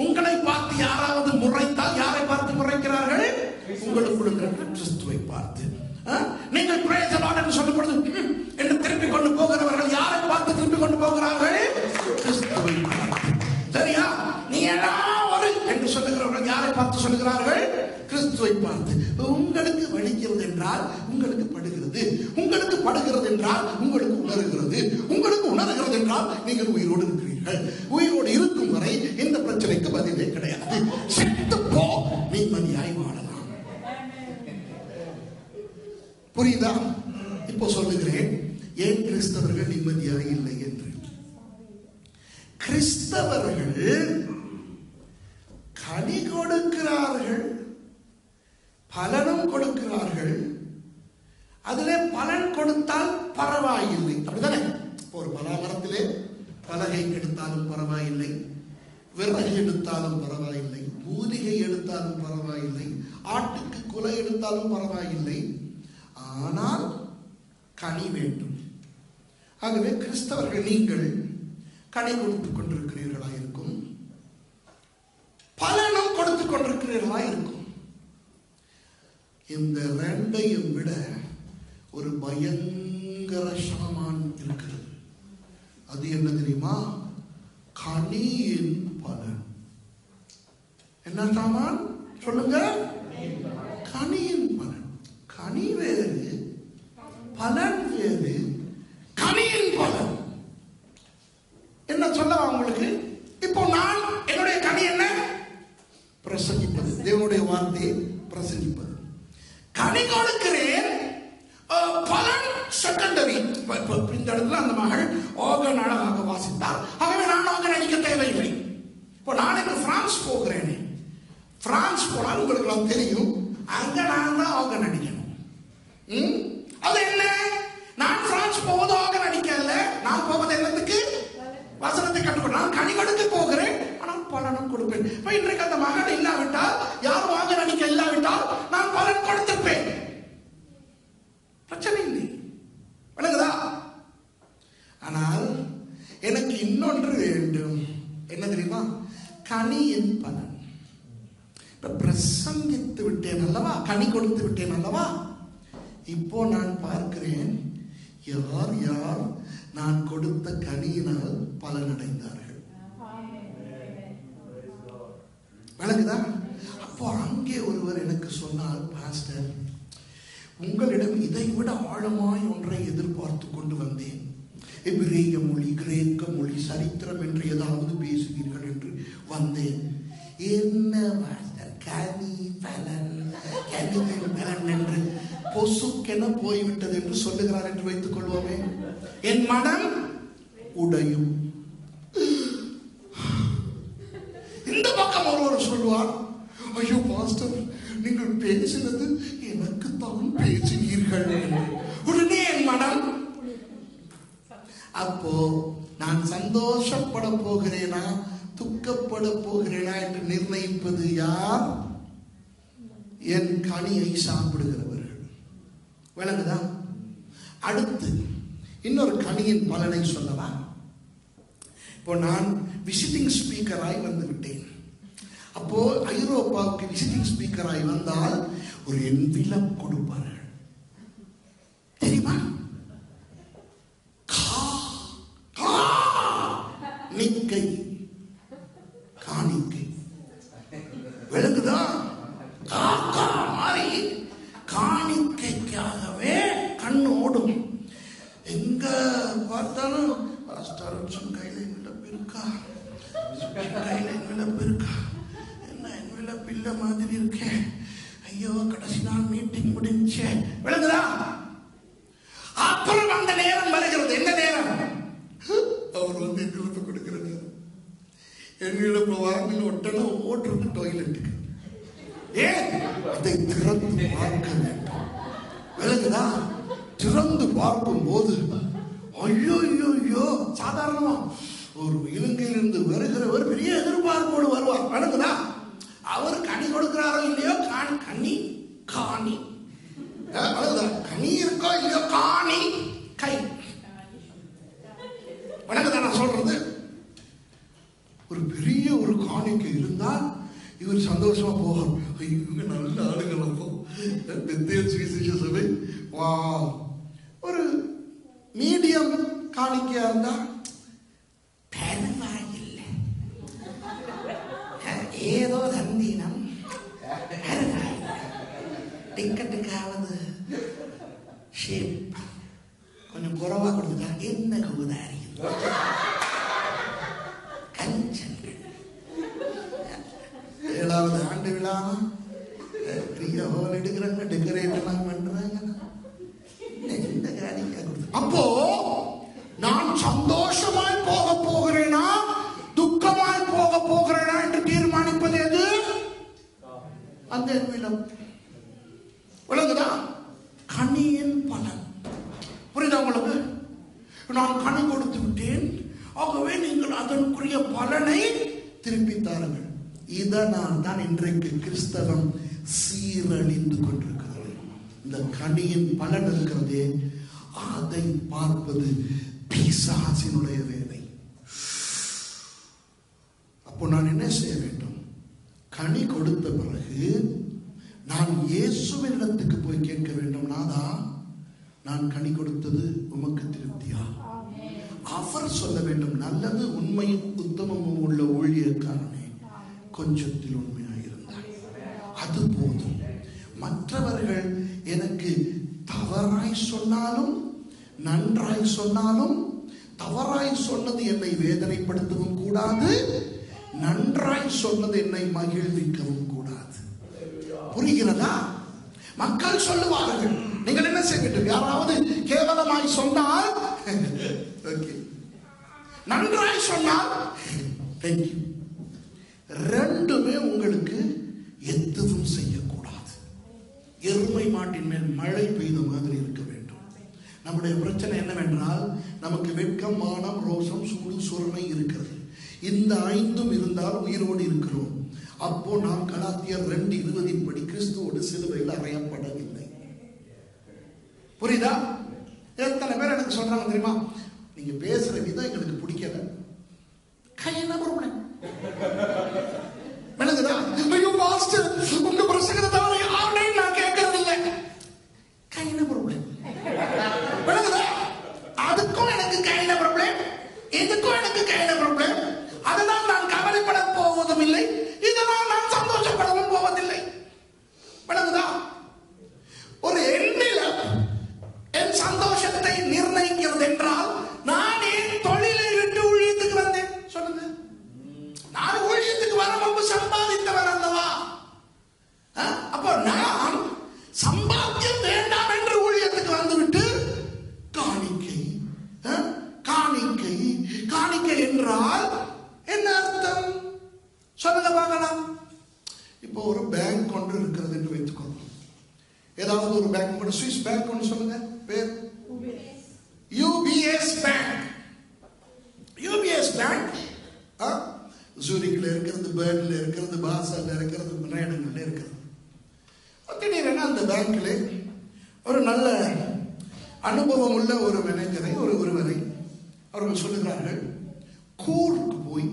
உங்களை பார்த்து யாராவது முறைத்தால், யாரை பார்த்து முறைக்கிறார்கள்? உங்களுக்கு இருக்கிற கிறிஸ்துவை பார்த்து. நீங்கள் praise the Lord என்று சொல்லும் பொழுது என்று திருப்பி கொண்டு போகிறவர்கள் யாரை பார்த்து திருப்பி கொண்டு போகிறார்கள்? கிறிஸ்துவை பார்த்து. சரியா? நீ ஒரு என்று சொல்லுகிறவர்கள் யாரை பார்த்து சொல்லுகிறார்கள்? கிறிஸ்துவை பார்த்து. உங்களுக்கு வலிக்கிறது என்றால் உங்களுக்கு படுகிறது, உங்களுக்கு படுகிறது என்றால் உங்களுக்கு உணர்கிறது, உங்களுக்கு உணர்கிறது என்றால் நீங்கள் உயிரோடு இருக்கிறீர்கள். உயிரோடு இருக்கும் வரை இந்த பிரச்சனைக்கு பதிலே கிடையாது. செத்து போ, நிம்மதியாய் வாழலாம். புரியுதா? இப்போ சொல்லுகிறேன், ஏன் கிறிஸ்தவர்கள் நிம்மதியாக இல்லை என்று. கிறிஸ்தவர்கள் கனி கொடுக்கிறார்கள், பலனும் கொடுக்கிறார்கள். அதிலே பலன் கொடுத்தால் பரவாயில்லை, அப்படிதானே? ஒரு பலாமரத்திலே பலகை எடுத்தாலும் பரவாயில்லை, விறகு எடுத்தாலும் பரவாயில்லை, மூலிகை எடுத்தாலும் பரவாயில்லை, ஆட்டுக்கு குலை எடுத்தாலும் பரவாயில்லை, ஆனால் கனி வேண்டும். ஆகவே கிறிஸ்தவர்கள் நீங்கள் கனி கொடுத்துக் கொண்டிருக்கிறீர்களா இருக்கும், பலனும் கொடுத்துக் கொண்டிருக்கிறீர்களா இருக்கும். இந்த ரெண்டையும் விட ஒரு பயங்கர சாமான் இருக்கிறது. அது என்ன தெரியுமா? கனியின் பலன். என்ன சாமான் சொல்லுங்க? கனியின் பலன். கனி வேறு, பலன் வேறு. கனியின் பலன் என்ன சொல்ல உங்களுக்கு? இப்போ நான் என்னுடைய கனி என்ன? பிரசங்கிப்பது, தேவனுடைய வார்த்தையை பிரசங்கிப்பது. கனி கொடுக்கிறேன், பலன் செகண்டரி. இந்த இடத்துல அந்த மகள் ஆர்கன் அழகாக வாசித்தார், ஆகவே நான் ஆர்கன் அடிக்க தேவையில்லை. இப்போ நாளைக்கு பிரான்ஸ் போகிறேன். பிரான்ஸ் போனால் உங்களுக்கு எல்லாம் தெரியும், அங்க நான் தான் ஆர்கன் அடிக்கணும். அது என்ன? நான் பிரான்ஸ் போவது ஆர்கன் அடிக்கல, நான் போவது என்னத்துக்கு? வசனத்தை கற்றுக்கொள்ள. நான் கனி கொடுத்து போகிறேன், ஆனால் பலனும் கொடுப்பேன். இப்ப இன்றைக்கு அந்த மகன் இல்லாவிட்டால், யாரும் ஆர்கன் அடிக்க இல்லாவிட்டால் நான் பலன் கொடுத்திருப்பேன். பிரச்சனை இல்லை. விளங்குதா? எனக்கு இன்னொன்று வேண்டும். என்ன தெரியுமா? கனியின் பலன். பிரசங்கித்து விட்டேன் அல்லவா, கனி கொடுத்து விட்டேன் அல்லவா. இப்போ நான் பார்க்கிறேன் யார் யார் நான் கொடுத்த கனியினால் பலனடைந்தார்கள். விளங்குதா? அப்போ அங்கே ஒருவர் எனக்கு சொன்னார், பாஸ்டர், உங்களிடம் இதை விட ஆழமாய் ஒன்றை எதிர்பார்த்து கொண்டு வந்தேன். எபிரேய மொழி, கிரேக்க மொழி, சரித்திரம் என்று ஏதாவது பேசுவீர்கள் என்று வந்தேன். என்ன பாஸ்டர், கனி பலன், கனியின் பலன் என்று பொசுக்கென போய்விட்டது என்று சொல்லுகிறார் என்று வைத்துக் கொள்வோமே. என் மனம் உடையும். இந்த பக்கம் ஒருவர் சொல்வார், ஐயோ பாஸ்டர், நீங்கள் பேசினது எனக்கு தான் பேசினீர்கள். உடனே என் மனம். அப்போ நான் சந்தோஷப்பட போகிறேனா துக்கப்பட போகிறேனா என்று நிர்ணயிப்பது யார்? என் கனியை சாப்பிடுகிறவர்கள். விளங்குதா? அடுத்து இன்னொரு கனியின் பலனை சொல்லவா? இப்போ நான் விசிட்டிங் ஸ்பீக்கராய் வந்து விட்டேன். அப்போ ஐரோப்பாவுக்கு விசிட்டிங் ஸ்பீக்கராய் வந்தால் ஒரு என்விலப் கொடுப்பார்கள். தெரியுமா? நிக்கை, காணிக்கை. விளங்குதா? மாதிரி காணிக்கைக்காகவே கண்ணு ஓடும். எங்க பார்த்தாலும் கையில என்விலப் இருக்கா, கையில என்விலப் இருக்கா, என்ன என்விலப் இல்ல மாதிரி இருக்கே, ஐயோ கடைசி நாள் மீட்டிங் முடிஞ்சே. விளங்குதா? அப்புறம் அந்த நேரம் வருகிறது. என்ன நேரம்? அவர் வந்து என்விலப்பு கொடுக்கிற நேரம். என்விலப்பு வாங்கி ஒட்டன ஓட்டுறது டாய்லெட்டுக்கு. ஏன்? அதை திறந்து பார்க்க வேண்டும். விளங்குதா? திறந்து பார்க்கும் போது ஐயோ ஐயோ ஐயோ, சாதாரணமா ஒரு இலங்கையிலிருந்து வருகிறவர் பெரிய எதிர்பார்ப்போடு வருவார். விளங்குதா? அவர் கனி கொடுக்கிறாரோ இல்லையோ, கனி காணி, கனி இருக்கோ இல்லையோ, காணி கை. வணக்கத்தை நான் சொல்றது, ஒரு பெரிய ஒரு காணிக்கை இருந்தால் இவர் சந்தோஷமா போவார். இவங்க நல்ல ஆளுங்களப்போ சுவிசேஷ சபை. வா, ஒரு மீடியம் காணிக்கையா இருந்தா பரவாயில்லை, ஏதோ தந்தீனம், டிக்கெட்டுக்காவது ஷேப் கொஞ்சம் குறைவா கொடுத்துட்டா என்ன குதாரி கஞ்சன்கள். 7வது ஆண்டு விழா பெரிய ஹோல் எடுக்கிறாங்க, டெக்கரேட் எல்லாம் பண்றாங்க. இந்த காணிக்கை கொடுத்து, அப்போ நான் சந்தோஷமாய் போக போகிறேனா துக்கமாய் போக போகிறேனா என்று தீர்மானிப்பது எது? அந்த விளம். விளங்குதா? கனியின் பலன். புரியுதா உங்களுக்கு? நான் கனி கொடுத்து விட்டேன், ஆகவே நீங்கள் அதற்குரிய பலனை திருப்பி தாருங்கள். இதனால் தான் இன்றைக்கு கிறிஸ்தவம் சீரழிந்து கொண்டிருக்கிறது. இந்த கனியின் பலன் இருக்கிறதே, அதை பார்ப்பது பிசாசினுடைய வேலை. அப்போ நான் என்ன செய்ய வேண்டும்? கனி கொடுத்த பிறகு நான் இயேசுவின் இடத்துக்கு போய் கேட்க வேண்டும், நாதா, நான் கனி கொடுத்தது உமக்கு திருப்தியா? அவர் சொல்ல வேண்டும், நல்லது உண்மையும் உத்தமமும் உள்ள ஊழியக்காரனே, கொஞ்சத்தில் உண்மையாயிருந்தார், அது போதும். மற்றவர்கள் எனக்கு தவறாய் சொன்னாலும் நன்றாய் சொன்னாலும், தவறாய் சொன்னது என்னை வேதனைப்படுத்தவும் கூடாது, நன்றாய் சொன்னது என்னை மகிழ்விக்கவும் கூடாது. புரிகிறதா? மக்கள் சொல்லுவார்கள், நீங்கள் என்ன செய்ய வேண்டும்? யாராவது கேவலமாய் சொன்னால் நன்றாய் சொன்னால் தேங்க்யூ. ரெண்டுமே உங்களுக்கு எதுவும் செய்யக்கூடாது. எருமை மாட்டின் மேல் மழை பெய்த மாதிரி இருக்க வேண்டும். நம்முடைய பிரச்சனை என்னவென்றால், நமக்கு வெட்கம், மானம், ரோஷம், சூடு, சுரணை இருக்கிறது. இந்த 5 இருந்தால் உயிரோடு இருக்கிறோம். அப்போ நாம் கலாத்தியர் 2:20 படி கிறிஸ்துவோடு சிலுவையில் அறையப்படவில்லை. புரியுதா? எத்தனை பேர் எனக்கு சொல்றாங்க தெரியுமா? நீங்க பேசுற விதம் எங்களுக்கு பிடிக்கல. கையில ப்ராப்ளம் விளங்குதா? ஐயோ மாஸ்டர் உங்க பிரசங்கத்தை தவிர யாரையும் நான் கேட்கறது இல்லை. கையில ப்ராப்ளம் விளங்குதா? அதுக்கும் எனக்கு கையில ப்ராப்ளம், இதுக்கும் எனக்கு கையில ப்ராப்ளம். அதனால் நான் கவலைப்பட போவதும் இல்லை, இதனால் நான் சந்தோஷப்படவும் போவதில்லை. விளங்குதா? ஒரு எண்ணில என் சந்தோஷத்தை நிர்ணயிக்கிறது என்றால் நான் ஏன் தொழிலை விட்டு ஊழியத்துக்கு வந்தேன் சொல்லுங்க. நான் ஊழியத்துக்கு வர முன்பு சம்பாதித்தவர் அல்லவா? அப்போ நான் சம்பாத்தியம் வேண்டாம் என்று ஊழியத்துக்கு வந்துவிட்டு காணிக்கை காணிக்கை காணிக்கை என்றால் என்ன அர்த்தம் சொல்லுங்க பார்க்கலாம். இப்போ ஒரு பேங்க் ஒன்று இருக்கிறது என்று வைத்துக்கொள்ளும். ஏதாவது ஒரு பேங்க் கூட சுவிஸ் பேங்க் ஒன்று சொல்லுங்க பேர். UPS bank. யூபிஎஸ் பேங்க் ஜூரிக்ல இருக்கிறது, பெர்ன்ல இருக்கிறது, பாசல்ல இருக்கிறது, நிறைய இடங்கள்ல இருக்கிறது. திடீரென அந்த பேங்க்ல ஒரு நல்ல அனுபவம் உள்ள ஒரு மேனேஜரை ஒருவரை அவர்கள் சொல்லுகிறார்கள், கூர்க்கு போய்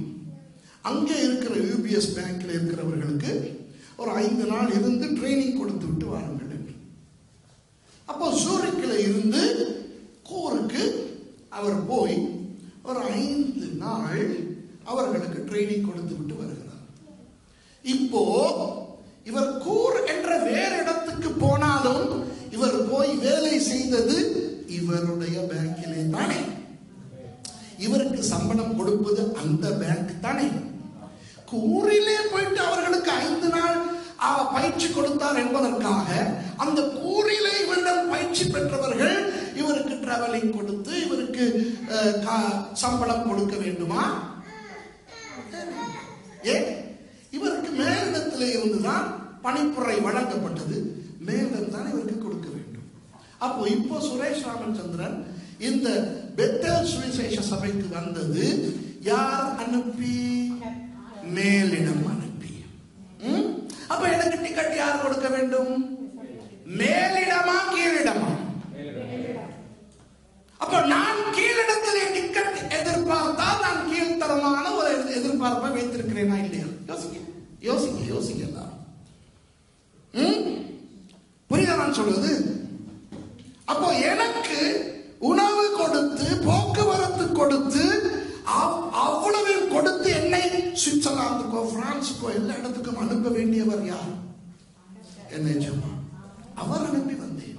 அங்கே இருக்கிற யூபிஎஸ் பேங்க்ல இருக்கிறவர்களுக்கு ஒரு 5 நாள் இருந்து ட்ரைனிங் கொடுத்து விட்டு வாருங்கள் என்று. அப்போ ஜூரிக்கில் இருந்து கூருக்கு அவர் போய் ஒரு 5 நாள் அவர்களுக்கு ட்ரைனிங் கொடுத்து விட்டு வருகிறார். இப்போ இவர் கூர் என்ற வேறு இடத்துக்கு போனாலும் இவர் போய் வேலை செய்தது இவருடைய பேங்கிலே தானே. இவருக்கு சம்பளம் கொடுப்பது அந்த பேங்க் தானே. கூரிலே போயிட்டு அவர்களுக்கு 5 நாள் பயிற்சி கொடுத்தார் என்பதற்காக அந்த கூரிலே இவரிடம் பயிற்சி பெற்றவர்கள் இவருக்கு டிராவலிங் கொடுத்து இவருக்கு சம்பளம் கொடுக்க வேண்டுமா? இவருக்கு மேலிடத்திலே இருந்துதான் பணிப்புரை வழங்கப்பட்டது, மேலிடம் தான் இவருக்கு கொடுக்க வேண்டும். அப்போ இப்போ சுரேஷ் ராமச்சந்திரன் இந்த பெத்தேல் சுவிசேஷ சபைக்கு வந்தது யார் அனுப்பி? மேலிடம் அனுப்பி. அப்ப எனக்கு டிக்கெட் யார் கொடுக்க வேண்டும்? மேலிடமா கீழிடமா? அப்ப நான் கீழிடத்திலே டிக்கெட் எதிர்பார்த்தால் நான் கீழ்த்தரமான ஒரு எதிர்பார்ப்பை வைத்திருக்கிறேனா இல்லையா? யோசிக்க யோசிக்க யோசிக்க. புரியுதா நான் சொல்றது? அப்போ எனக்கு உணவு கொடுத்து போக்குவரத்து கொடுத்து அவ்வளவு கொடுத்து என்னை சுவிட்சர்லாந்துக்கோ பிரான்ஸுக்கோ எல்லா இடத்துக்கும் அனுப்ப வேண்டியவர் யார்? என்ன ஜமா? அவர் அனுப்பி வந்தேன்.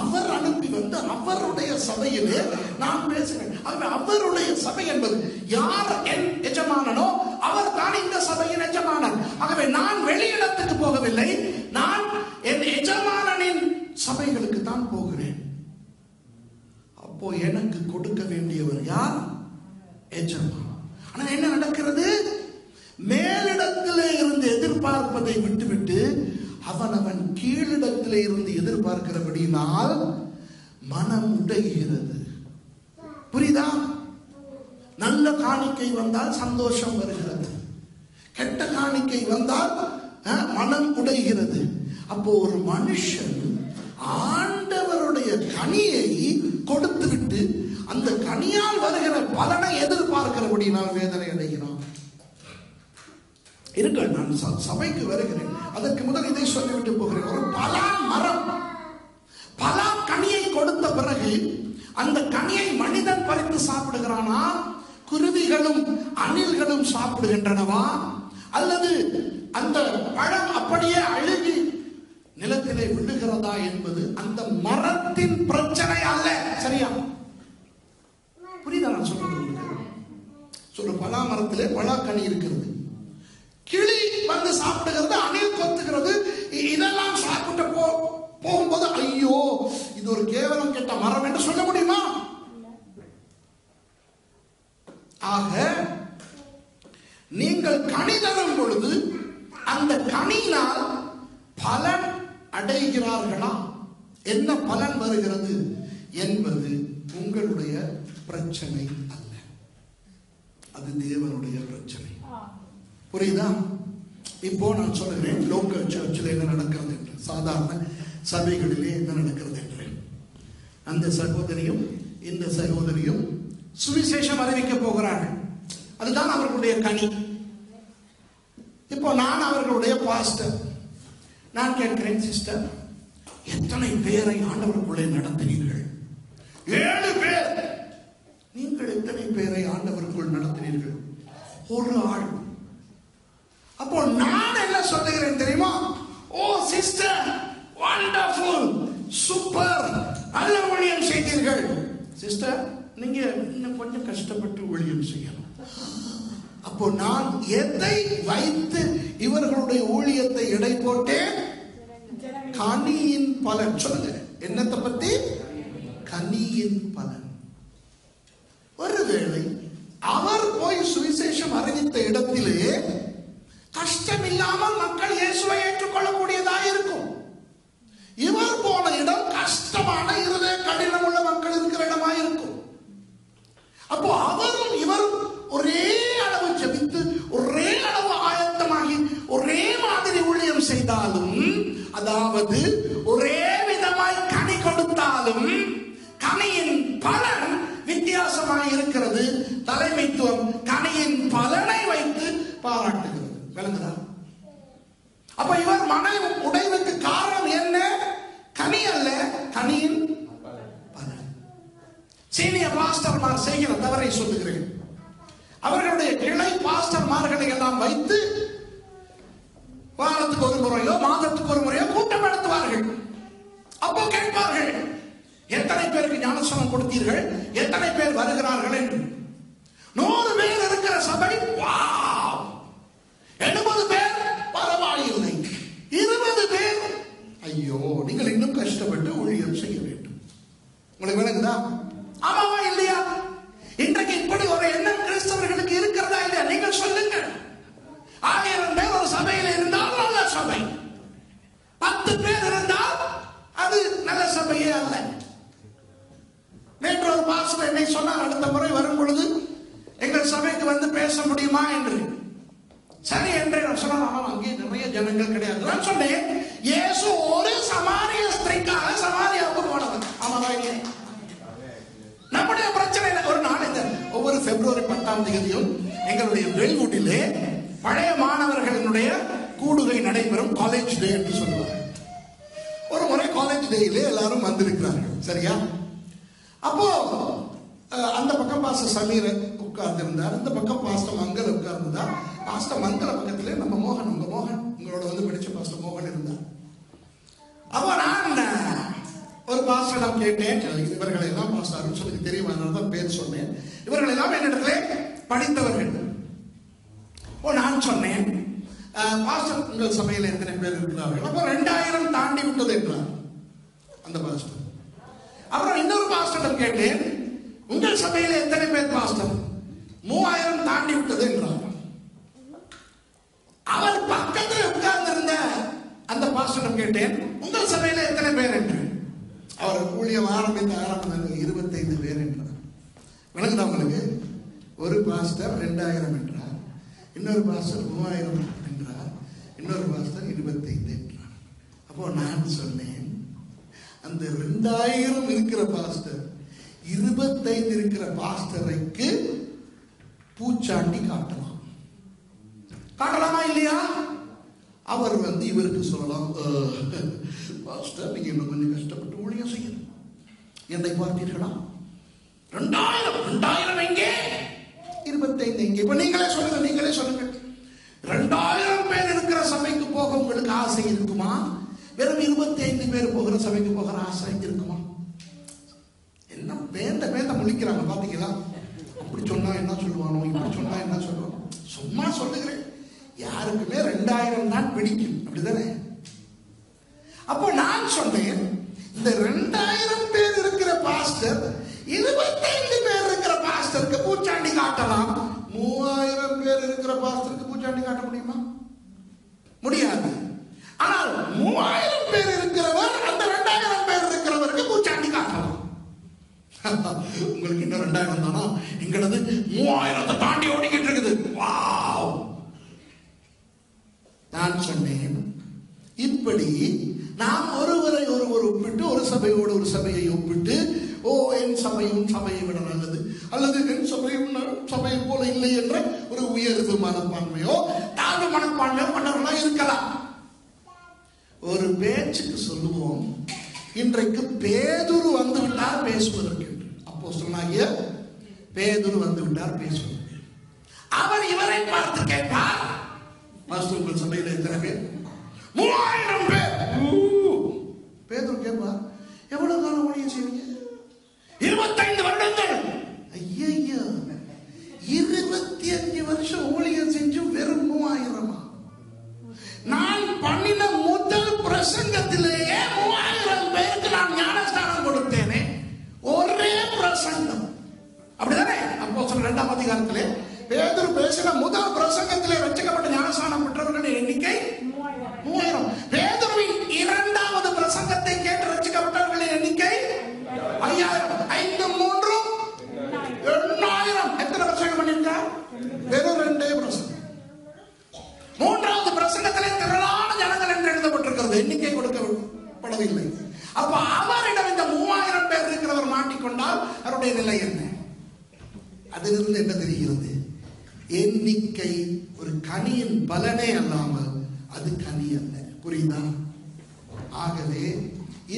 அவர் அனுப்பி வந்து அவருடைய சபையிலே நான் பேசுகிறேன். அவருடைய சபை என்பது யார் என் எஜமானனோ அவர் தான் இந்த சபையின் எஜமானன். ஆகவே நான் வெளியிடத்துக்கு போகவில்லை, நான் என் எஜமானனின் சபைகளுக்கு தான் போகிறேன். அப்போ எனக்கு கொடுக்க வேண்டியவர் யார்? எஜமான். ஆனா என்ன நடக்கிறது? மேலிடத்திலே இருந்து எதிர்பார்ப்பதை விட்டுவிட்டு அவன் கீழிடத்திலே இருந்து எதிர்பார்க்கிறபடினால் மனம் உடைகிறது. புரியுதா? நல்ல காணிக்கை வந்தால் சந்தோஷம் வருகிறது, கெட்ட காணிக்கை வந்தால் மனம் உடைகிறது. அப்போ ஒரு மனுஷன் ஆண்டவருடைய கனியை கொடுத்து விட்டு அந்த கனியால் வருகிற பலனை எதிர்பார்க்கிறபடினால் வேதனை அடைகிறான். இருங்கள், நான் சபைக்கு வருகிறேன். அதற்கு முதல் இதை சொல்லிவிட்டு போகிறேன். ஒரு பலா மரம் பலா கனியை கொடுத்த பிறகு அந்த கனியை மனிதன் பறித்து சாப்பிடுகிறானா, குருவிகளும் அணில்களும் சாப்பிடுகின்றனவா, அல்லது அந்த பழம் அப்படியே அழுகி நிலத்திலே விழுகிறதா என்பது அந்த மரத்தின் பிரச்சனை அல்ல. சரியா? புரியுதா நான் சொல்றது? சொல்ற பலா மரத்திலே பலாக்கனி இருக்கிறது, கிளி வந்து சாப்பிடுகிறது, அணில் கொத்துகிறது, இதெல்லாம் சாப்பிட்டு போகும்போது ஐயோ இது ஒரு கேவலம் கெட்ட மரம் என்று சொல்ல முடியுமா? ஆக நீங்கள் கனி தரும் பொழுது அந்த கனியினால் பலன் அடைகிறார்களா, என்ன பலன் வருகிறது என்பது உங்களுடைய பிரச்சனை அல்ல, அது தேவனுடைய பிரச்சனை. புரியுதா? இப்போ நான் சொல்லுகிறேன் லோக்கல் சர்ச்சில் என்ன நடக்கிறது என்று, சாதாரண சபைகளிலே என்ன நடக்கிறது என்று. அந்த சகோதரியும் இந்த சகோதரியும் சுவிசேஷம் அறிவிக்க போகிறார்கள். அதுதான் அவர்களுடைய கனி. இப்போ நான் அவர்களுடைய பாஸ்டர். நான் கேட்கிறேன், சிஸ்டர், எத்தனை பேரை ஆண்டவருக்குள்ளே நடத்தினீர்கள்? 7 பேர். நீங்கள் எத்தனை பேரை ஆண்டவருக்குள் நடத்தினீர்கள்? ஒரு ஆள். அப்போ நான் என்ன சொல்லுகிறேன் தெரியுமா? ஓ சிஸ்டர், வண்டர்ஃபுல், சூப்பர், நல்ல ஊழியம் செய்தீர்கள். சிஸ்டர், நீங்க இன்னும் கொஞ்சம் கஷ்டப்பட்டு ஊழியம் செய்யணும். அப்போ நான் எதை வைத்து இவர்களுடைய ஊழியத்தை எடை போட்டேன்? கனியின் பலன். சொல்லுங்க, என்னத்தை பத்தி? கனியின் பலன். ஒருவேளை அவர் போய் சுவிசேஷம் அறிவித்த இடத்திலே கஷ்டம் இல்லாமல் மக்கள் இயேசுவை ஏற்றுக்கொள்ளக்கூடியதாக இருக்கும். இவர் போன இடம் கஷ்டமான, இருதய கடினம் உள்ள மக்கள் இருக்கிற இடமா இருக்கும். அப்போ அவரும் இவரும் ஒரே அளவு ஜெபித்து, ஒரே அளவு ஆயத்தமாகி, ஒரே மாதிரி ஊழியம் செய்தாலும், அதாவது ஒரே விதமாய் கனி கொடுத்தாலும் கனியின் பலன் வித்தியாசமாக இருக்கிறது. தலைமைத்துவம் கனியின் பலனை வைத்து பாராட்டுகிறது. விளங்குதா? அப்ப இவர் மன உடைவுக்கு காரணம் என்ன? கனி அல்ல, கனியின் பலன். சீனியர் பாஸ்டர்மார் செய்கிற தவறை சொல்லுகிறேன். அவர்களுடைய கிளை பாஸ்டர்மார்களை எல்லாம் வைத்து வாரத்துக்கு ஒரு முறையோ மாதத்துக்கு ஒரு முறையோ கூட்டம் நடத்துவார்கள். அப்போ கேட்பார்கள், எத்தனை பேருக்கு ஞானஸ்நானம் கொடுத்தீர்கள், எத்தனை பேர் வருகிறார்கள் என்று. 100 பேர் இருக்கிற சபை, வாவ். 70 பேர் பரவாயில்லை. 20 பேர், ஐயோ, நீங்கள் இன்னும் கஷ்டப்பட்டு ஊழியம் செய்ய வேண்டும். உங்களுக்கு விளங்குதா? ஆமாவா இல்லையா? இன்றைக்கு இப்படி ஒரு எண்ணம் கிறிஸ்தவர்களுக்கு இருக்கிறதா இல்லையா? நீங்கள் சொல்லுங்க. 1000 பேர் ஒரு சபையில் இருந்தால் நல்ல சபை. 10 பேர் இருந்தால் அது நல்ல சபையே அல்ல. நேற்று ஒரு பாஸ்டர் என்னை சொன்னார், அடுத்த முறை வரும் பொழுது எங்கள் சபைக்கு வந்து பேச முடியுமா என்று. சரி என்று சொன்னால், அங்கே நிறைய ஜனங்கள் கிடையாது. நான் சொன்னேன், இயேசு ஒரு சமாரிய ஸ்திரீக்காக சமாரியாவுக்கு போனவர். ஆமாவா இல்லையா? நம்முடைய பிரச்சனை ஒரு நாள், இந்த ஒவ்வொரு பிப்ரவரி 10ஆம் தேதியும் எங்களுடைய வெல்வுட்டிலே பழைய மாணவர்களினுடைய கூடுகை நடைபெறும். காலேஜ் டே என்று சொல்லுவாங்க. ஒரு முறை காலேஜ் டேயிலே எல்லாரும் வந்திருக்கிறார்கள். சரியா? அப்போ அந்த பக்கம் பாஸ்டர் சமீர் உட்கார்ந்து இருந்தார், இந்த பக்கம் பாஸ்டர் மங்கல் உட்கார்ந்துதான். பாஸ்டர் மங்கல பக்கத்திலே நம்ம மோகன், உங்க மோகன், உங்களோட வந்து படிச்ச பாஸ்டர் மோகன் இருந்தார். அப்போ நான் ஒரு பாஸ்டரிடம் கேட்டேன், இவர்களை எல்லாம் பாஸ்டர் அருள்சனுக்கு தெரியும், அதனால தான் பேர் சொன்னேன். இவர்கள் எல்லாம் என்னிடத்திலே படித்தவர்கள். நான் சொன்னேன், பாஸ்டர், உங்கள் சபையில் எத்தனை பேர் இருக்கிறார்கள்? அப்போ 2000 தாண்டி விட்டது என்றார் அந்த பாஸ்டர். அப்புறம் இன்னொரு பாஸ்டரிடம் கேட்டேன், உங்கள் சபையில் எத்தனை பேர் பாஸ்டர்? 3000 தாண்டி விட்டது என்றார். அவர் பக்கத்தில் உட்கார்ந்து இருந்த அந்த பாஸ்டரிடம் கேட்டேன், உங்கள் சபையில் எத்தனை பேர் என்று. அவர் ஊழியம் ஆரம்பித்த 25 பேர் என்றார். விளங்குதா உங்களுக்கு? ஒரு பாஸ்டர் 2000 என்றார், இன்னொரு பாஸ்டர் 3000 என்றார், இன்னொரு பாஸ்டர் 25 என்றார். அப்போ நான் சொன்னேன், அந்த 2000 இருக்கிற பாஸ்டர் 25 இருக்கிற பாஸ்டருக்கு பூச்சாண்டி காட்டலாம். காட்டலாமா இல்லையா? அவர் வந்து இவருக்கு சொல்லலாம், பாஸ்டர், நீங்க இன்னும் கொஞ்சம் கஷ்டப்பட்டு ஊழியம் செய்யணும். என்னை பார்த்தீர்களா? 2000 எங்கே, 25 எங்கே? இப்ப நீங்களே சொல்லுங்க. 2000 பேர் இருக்கிற சபைக்கு போக உங்களுக்கு ஆசை இருக்குமா? வெறும் 25 பேர் போகிற சபைக்கு போகிற ஆசை இருக்குமா? என்ன வேண்ட முழிக்கிறாங்க பாத்தீங்களா? அப்படி சொன்னா என்ன சொல்லுவானோ, இப்படி சொன்னா என்ன சொல்லுவானோ. சும்மா சொல்லுகிறேன், யாருக்குமே 2000 தான் பிடிக்கும், அப்படிதானே? அப்போ நான் சொன்னேன், இந்த 2000 பேர் இருக்கிற பாஸ்டர் 25 பேர் இருக்கிற பாஸ்டருக்கு பூச்சாண்டி காட்டலாம். 3000 பேர் இருக்கிற பாஸ்டருக்கு பூச்சாண்டி காட்ட முடியுமா? முடியாது. ஆனால் 3000 பேர் இருக்கிறவர் அந்த 2000 பேர் இருக்கிறவருக்கு பூச்சாண்டி காட்டலாம். உங்களுக்கு இன்னும் 2000 தானா? எங்களது 3000 தாண்டி ஓடிக்கிட்டு இருக்குது. வாவ்! நான் சொன்னேன், இப்படி நாம் ஒருவரை ஒருவர் ஒப்பிட்டு, ஒரு சபையோடு ஒரு சபையை ஒப்பிட்டு, ஓ என் சபையும் சபையை விட நல்லது, அல்லது என் சபையை போல இல்லை என்ற ஒரு உயர்வு மனப்பான்மையோ தாழ்வு மனப்பான்மையோ கொண்டவர்களா இருக்கலாம். ஒரு பேச்சுக்கு சொல்லுவோம், இன்றைக்கு பேதுரு வந்து விட்டார் பேசுவதற்கு. அப்போஸ்தலனாகிய பேதுரு வந்து விட்டார் பேசுவதற்கு. அவர் இவரை பார்த்து கேட்டார், உங்கள் சபையில் எத்தனை பேர்? 3000 பேர். பேதுரு கேட்பார், எவ்வளவு காலம் ஊழியம் செய்வீங்க? 25 வருடங்கள். ஐயா, 25 வருஷம் ஊழியம் செஞ்சு வெறும் 3000? நான் பண்ணின முதல் பிரசங்கத்திலேயே 3000 பேருக்கு நான் ஞானஸ்தானம் கொடுத்தேனே. ஒரே பிரசங்கம், அப்படிதானே? அப்போஸ்தலர் 2ஆம் அதிகாரத்திலே பேதுரு பேசின முதல் பிரசங்கத்திலே ரட்சிக்கப்பட்ட ஞானஸ்தானம் பெற்றவர்களின் எண்ணிக்கை 3000. பேதுருவின் 2வது பிரசங்கத்தை கேட்டு ரட்சிக்கப்பட்டவர்களின் எண்ணிக்கை 5000. 5 3 8000. எத்தனை பிரசங்கம் பண்ணிருக்கார்? வெறும் 2 பிரசங்கம். 3வது பிரசங்கத்திலே திரளான ஜனங்கள் என்று எழுதப்பட்டிருக்கிறது, எண்ணிக்கை கொடுக்கப்படவில்லை. அப்ப அவரிடம் இந்த 3000 பேர் இருக்கிறவர் மாட்டிக்கொண்டால் அவருடைய நிலை என்ன? அதிலிருந்து என்ன தெரிகிறது? எண்ணிக்கை ஒரு கனியின் பலனே அல்லாமல் அது கனி அல்ல. புரியுதா? ஆகவே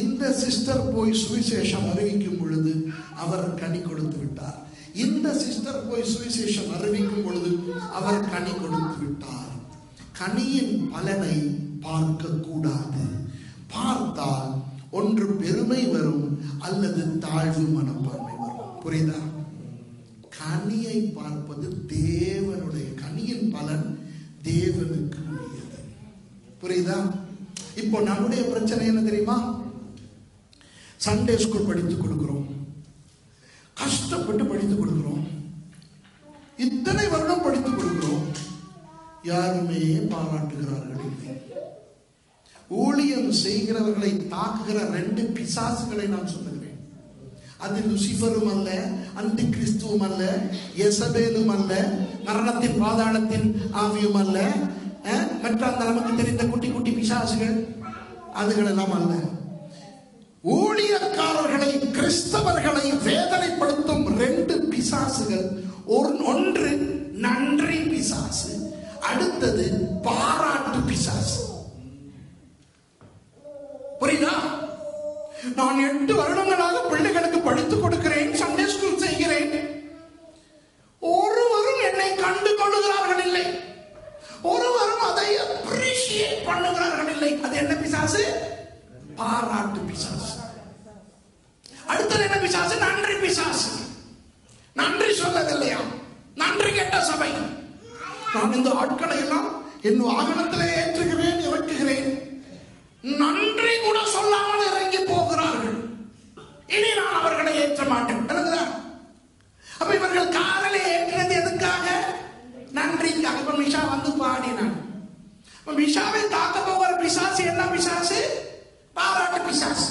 இந்த சிஸ்டர் போய் சுவிசேஷம் அறிவிக்கும் பொழுது அவர் கனி கொடுத்து விட்டார். இந்த சிஸ்டர் போய் சுவிசேஷம் அறிவிக்கும் பொழுது அவர் கனி கொடுத்து விட்டார். கனியின் பலனை பார்க்க கூடாது. பார்த்தால் ஒன்று பெருமை வரும் அல்லது தாழ்வு மனப்பான்மை வரும். புரியுதா? கனியை பார்ப்பது தேவனுடைய, கனியின் பலன் தேவனுக்கு உரியது. புரியுதா? இப்போ நம்முடைய பிரச்சனை என்ன தெரியுமா? சண்டே ஸ்கூல் படித்துக் கொடுக்கிறோம், கஷ்டப்பட்டு படித்துக் கொடுக்கிறோம், இத்தனை வருடம் படித்துக் கொடுக்கிறோம், யாருமே பாராட்டுகிறார்கள் இல்லை. ஊழியம் செய்கிறவர்களை தாக்குகிற 2 பிசாசுகளை நான் சொல்லுகிறேன். அது லூசிபரும் அல்ல, அந்தி கிறிஸ்துவும் அல்ல, எசபேலும் அல்ல, மரணத்தின் பாதாளத்தின் ஆவியும் அல்ல, மற்ற அந்த நமக்கு தெரிந்த குட்டி குட்டி பிசாசுகள் அதுகளெல்லாம் அல்ல. ஊழியக்காரர்களை, கிறிஸ்தவர்களை வேதனைப்படுத்தும் 2 பிசாசுகள். ஒன்று நன்றி பிசாசு, அடுத்தது பாராட்டு பிசாசு. புரியுதா? நான் 8 வருடங்களாக பிள்ளைகளுக்கு படித்துக் கொடுக்கிறேன், சண்டே ஸ்கூல் செய்கிறேன், ஒருவரும் என்னை கண்டு கொள்ளுகிறார்கள் இல்லை, ஒருவரும் அதை அப்ரிஷியேட் பண்ணுகிறார்கள் இல்லை. அது என்ன பிசாசு? பாராட்டு பிசாசு. அடுத்தது என்ன பிசாசு? நன்றி பிசாசு. நன்றி சொல்லவில்லையா? நன்றி கெட்ட சபை. நான் இந்த ஆட்களை எல்லாம் என் வாகனத்திலே ஏற்றுகிறேன், இறக்குகிறேன், நன்றி கூட சொல்லாமல் இறங்கி போகிறார்கள், இனி நான் அவர்களை ஏற்ற மாட்டேன். அப்ப இவர்கள் காதலை ஏற்றது எதுக்காக? நன்றிக்காக. இப்ப மிஷா வந்து பாடினான். மிஷாவை தாக்க போகிற பிசாசு என்ன பிசாசு? பாராட்டு பிசாசு.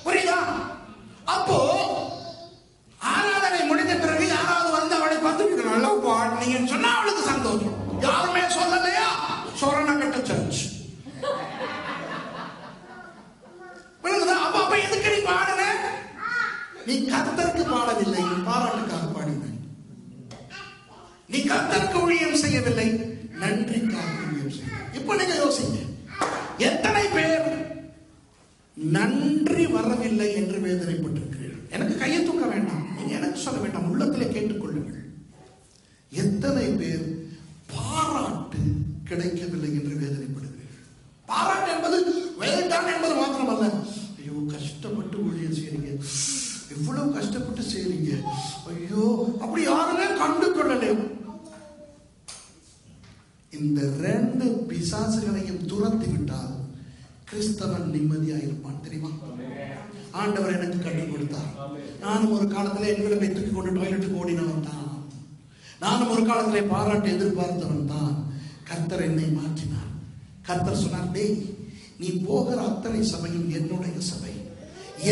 புரியுதா? அப்போ ஆராதனை முடிந்த பிறகு யாராவது வந்து அவளை பார்த்து நல்லா பாடினீங்கன்னு சொன்னா அவளுக்கு சந்தோஷம். யாருமே சொல்லலையா? சொரணக்கட்ட சர்ச். அப்ப எதுக்கு நீ பாடுன? நீ கர்த்தருக்கு பாடவில்லை, பாராட்டுக்காக பாடினாய். நீ கர்த்தருக்கு ஊழியம் செய்யவில்லை, நன்றிக்காக ஊழியம் செய்ய. இப்ப நீங்க யோசிங்க, எத்தனை பேர் நன்றி வரவில்லை என்று வேதனைப்பட்டிருக்கிறீர்கள்? எனக்கு கையை தூக்க வேண்டாம், நீங்க எனக்கு சொல்ல வேண்டாம், உள்ளத்திலே கேட்டுக்கொள்ளுங்கள். எத்தனை பேர் பாராட்டு கிடைக்கவில்லை என்று வேதனைப்படுகிறீர்கள்? பாராட்டு என்பது வேண்டாம் என்பது மாத்திரமல்ல, ஐயோ கஷ்டப்பட்டு ஊழியம் செய்றீங்க, இவ்வளவு கஷ்டப்பட்டு செய்றீங்க, ஐயோ அப்படி யாருமே கண்டு கொள்ளலையோ. இந்த 2 பிசாசுகளையும் துரத்தி விட்டால் கிறிஸ்தவன் நிம்மதியா இருப்பான். தெரியுமா? ஆண்டவர் எனக்கு கற்றுக் கொடுத்தார். நானும் ஒரு காலத்துல எங்களை தூக்கி கொண்டு டாய்லெட்டுக்கு ஓடினவன் தான். நானும் ஒரு காலத்திலே பாராட்டு எதிர்பார்த்தவன் தான். கர்த்தர் என்னை மாற்றினார். கர்த்தர் சொன்னார், டேய், நீ போகிற அத்தனை சபையும் என்னுடைய சபை.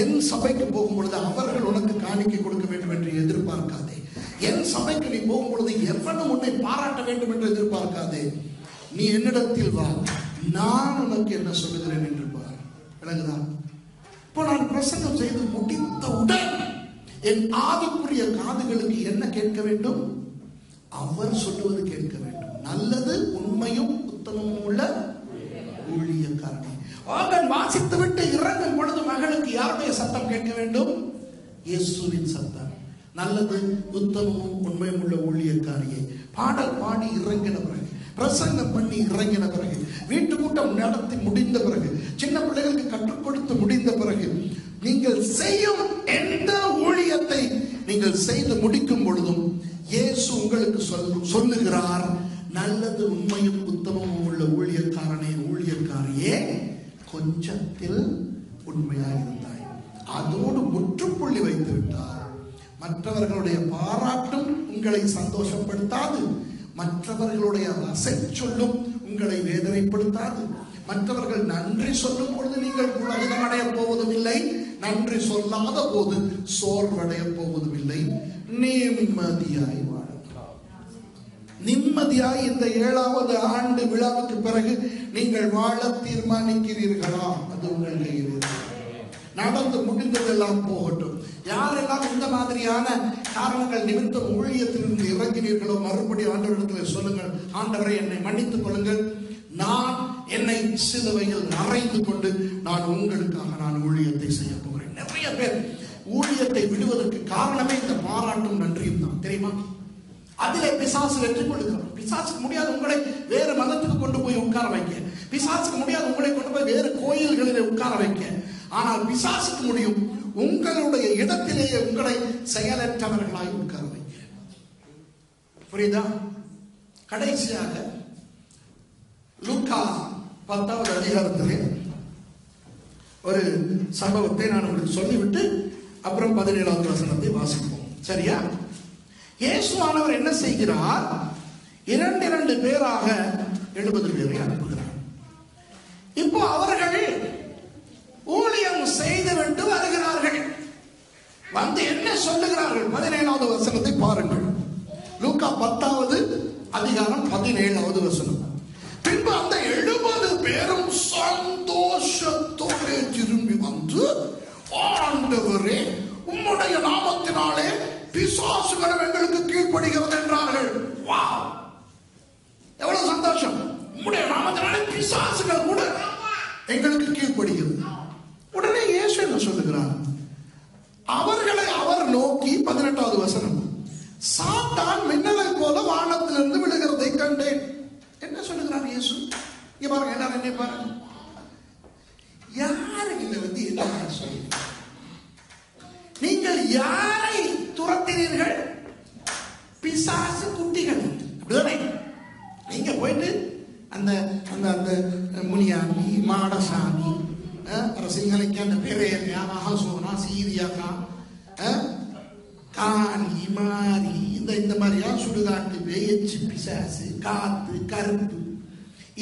என் சபைக்கு போகும்பொழுது அவர்கள் உனக்கு காணிக்கை கொடுக்க வேண்டும் என்று எதிர்பார்க்காதே. என் சபைக்கு நீ போகும்பொழுது எவனும் உன்னை பாராட்ட வேண்டும் என்று எதிர்பார்க்காதே. நீ என்னிடத்தில் வா, நான் உனக்கு என்ன சொல்லுகிறேன் என்று பார். விளங்குதா? இப்போ நான் பிரசங்கம் செய்து முடித்தவுடன் என் ஆவிக்குரிய காதுகளுக்கு என்ன கேட்க வேண்டும்? அவர் சொல்லுவது கேட்க வேண்டும். நல்லது, உண்மையும் உத்தமமும் உள்ள ஊழியக்காரனே. அவன் வாசித்து விட்டு இறங்கும் பொழுது மகளுக்கு யாருடைய சத்தம் கேட்க வேண்டும்? இயேசுவின் சத்தம். நல்லது, உத்தமமும் உண்மையும் உள்ள ஊழியக்காரியை. பாடல் பாடி இறங்கின பிறகு, பிரசங்கம் பண்ணி இறங்கின பிறகு, வீட்டு கூட்டம் நடத்தி முடிந்த பிறகு, சின்ன பிள்ளைகளுக்கு கற்றுக் கொடுத்து முடிந்த பிறகு, நீங்கள் செய்யும் எந்த ஊழியத்தை நீங்கள் செய்து முடிக்கும் பொழுதும் இயேசு உங்களுக்கு சொல்லுகிறார், நல்லது, உண்மையும் உத்தமமும் உள்ள ஊழியக்காரனே, ஊழியக்காரியே, கொஞ்சத்தில் உண்மையாயிருந்தாய். அதோடு முற்றுப்புள்ளி வைத்து விட்டார். மற்றவர்களுடைய பாராட்டும் உங்களை சந்தோஷப்படுத்தாது. மற்றவர்களுடைய வசை சொல்லும் உங்களை வேதனைப்படுத்தாது. மற்றவர்கள் நன்றி சொல்லும் பொழுது நீங்கள் புலகிதம் அடைய போவதும் இல்லை. நன்றி சொல்லாத போது சோர்வடைய போவதும் இல்லை. நிம்மதியாய் வாழலாம். நிம்மதியாய் இந்த 7வது ஆண்டு விழாவுக்கு பிறகு நீங்கள் வாழ தீர்மானிக்கிறீர்களா? அது உங்கள் கையில். நடந்து முடிந்ததெல்லாம் போகட்டும். யாரெல்லாம் இந்த மாதிரியான காரணங்கள் நிமித்தம் ஊழியத்திலிருந்து இறங்கினீர்களோ, மறுபடியும் ஆண்டவரிடத்தில் சொல்லுங்கள், ஆண்டவரை என்னை மன்னித்துக் கொள்ளுங்கள், நான் என்னை சிலுவையில் அறைந்து கொண்டு நான் உங்களுக்காக நான் ஊழியத்தை செய்ய போகிறேன். நிறைய பேர் ஊழியத்தை விடுவதற்கு காரணமே இந்த பாராட்டும் நன்றியும் தான், தெரியுமா? அதிலே பிசாசு வெற்றி கொள்ளுகிறார். பிசாசுக்கு முடியாது உங்களை வேறு மதத்துக்கு கொண்டு போய் உட்கார வைக்க, பிசாசுக்கு முடியாது உங்களை கொண்டு போய் வேறு கோயில்களிலே உட்கார வைக்க. ஆனால் பிசாசுக்கு முடியும் உங்களுடைய இடத்திலேயே உங்களை செயலற்றவர்களாய் உட்கார வைக்க. புரியுதா? கடைசியாக லூக்கா 10வது அதிகாரத்திலே ஒரு சம்பவத்தை நான் உங்களுக்கு சொல்லிவிட்டு அப்புறம் 17வது வசனத்தை வாசிப்போம். சரியா? இயேசுவானவர் என்ன செய்கிறார்? 2 பேராக 70 பேரை அனுப்புகிறார். இப்போ அவர்கள் ஊழியம் செய்துவிட்டு வருகிறார்கள். வந்து என்ன சொல்லுகிறார்கள்? 17வது வசனத்தை பாருங்கள். லூக்கா 10வது அதிகாரம் 17வது வசனம். பின்பு அந்த 70 பேரும் சந்தோஷத்தோடு திரும்பி வந்து, ஆண்டவரே, உம்முடைய நாமத்தினாலே பிசாசுகளும் எங்களுக்கு கீழ்ப்படுகிறது என்றார்கள். வாவ், எவ்வளவு சந்தோஷம்! உம்முடைய நாமத்தினாலே பிசாசுகள் கூட எங்களுக்கு கீழ்ப்படுகிறது. உடனே இயேசு என்ன சொல்லுகிறார்? அவர்களை அவர் நோக்கி 18வது வசனம், சாத்தான் மின்னலை போல வானத்திலிருந்து விழுகிறதை கண்டேன். என்ன சொல்லுகிறார் இயேசு? இங்க பாருங்க, எல்லாரும் என்ன பாருங்க. யாருக்கு என்ன சொல்லுங்க? நீங்கள் யாரை துரத்தினீர்கள்? பிசாசு குட்டிகள். அப்படிதானே? நீங்க போயிட்டு அந்த அந்த அந்த முனியாமி, மாடசாமி, சிங்களுக்கு அந்த பேரையா, மகாசோனா, சீரியாக்கா, காணி, மாறி, இந்த மாதிரியா சுடுகாட்டு பேச்சு, பிசாசு, காத்து, கருப்பு,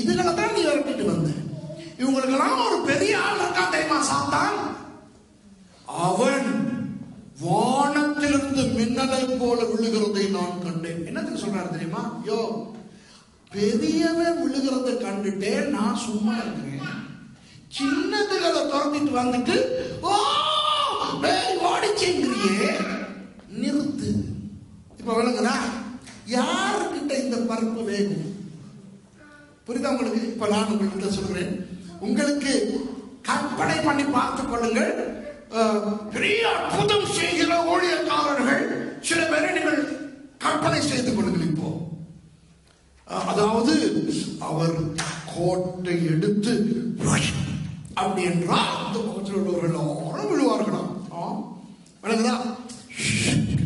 இதுகளை தான் நீ விரட்டிட்டு வந்த. இவங்களுக்கெல்லாம் ஒரு பெரிய ஆள் இருக்கான் தெரியுமா? சாத்தான். அவன் வானத்திலிருந்து மின்னலை போல விழுகிறதை நான் கண்டேன். என்னத்துக்கு சொல்றாரு தெரியுமா? யோ, பெரியவன் விழுகிறதை கண்டுட்டே நான் சும்மா இருக்கிறேன். சின்னதுகளை துரத்திட்டு வந்துட்டு ஓடிச்சுங்கிறியே, நிறுத்து. இப்ப விளங்குதா யாருக்கிட்ட இந்த பருப்பு வேகும்? புரியுதா உங்களுக்கு? இப்ப நான் உங்கள்கிட்ட சொல்றேன், உங்களுக்கு கற்பனை பண்ணி பார்த்துக் கொள்ளுங்கள். பெரிய அற்புதம் செய்கிற ஊழியக்காரர்கள் சில பேரை நீங்கள் கற்பனை செய்து கொள்ளுங்கள். இப்போ அதாவது அவர் கோட்டை எடுத்து அப்படி என்றால் அந்த பக்கத்தில் உள்ளவர்கள் எல்லாரும் விழுவார்களாம். விளங்குதா?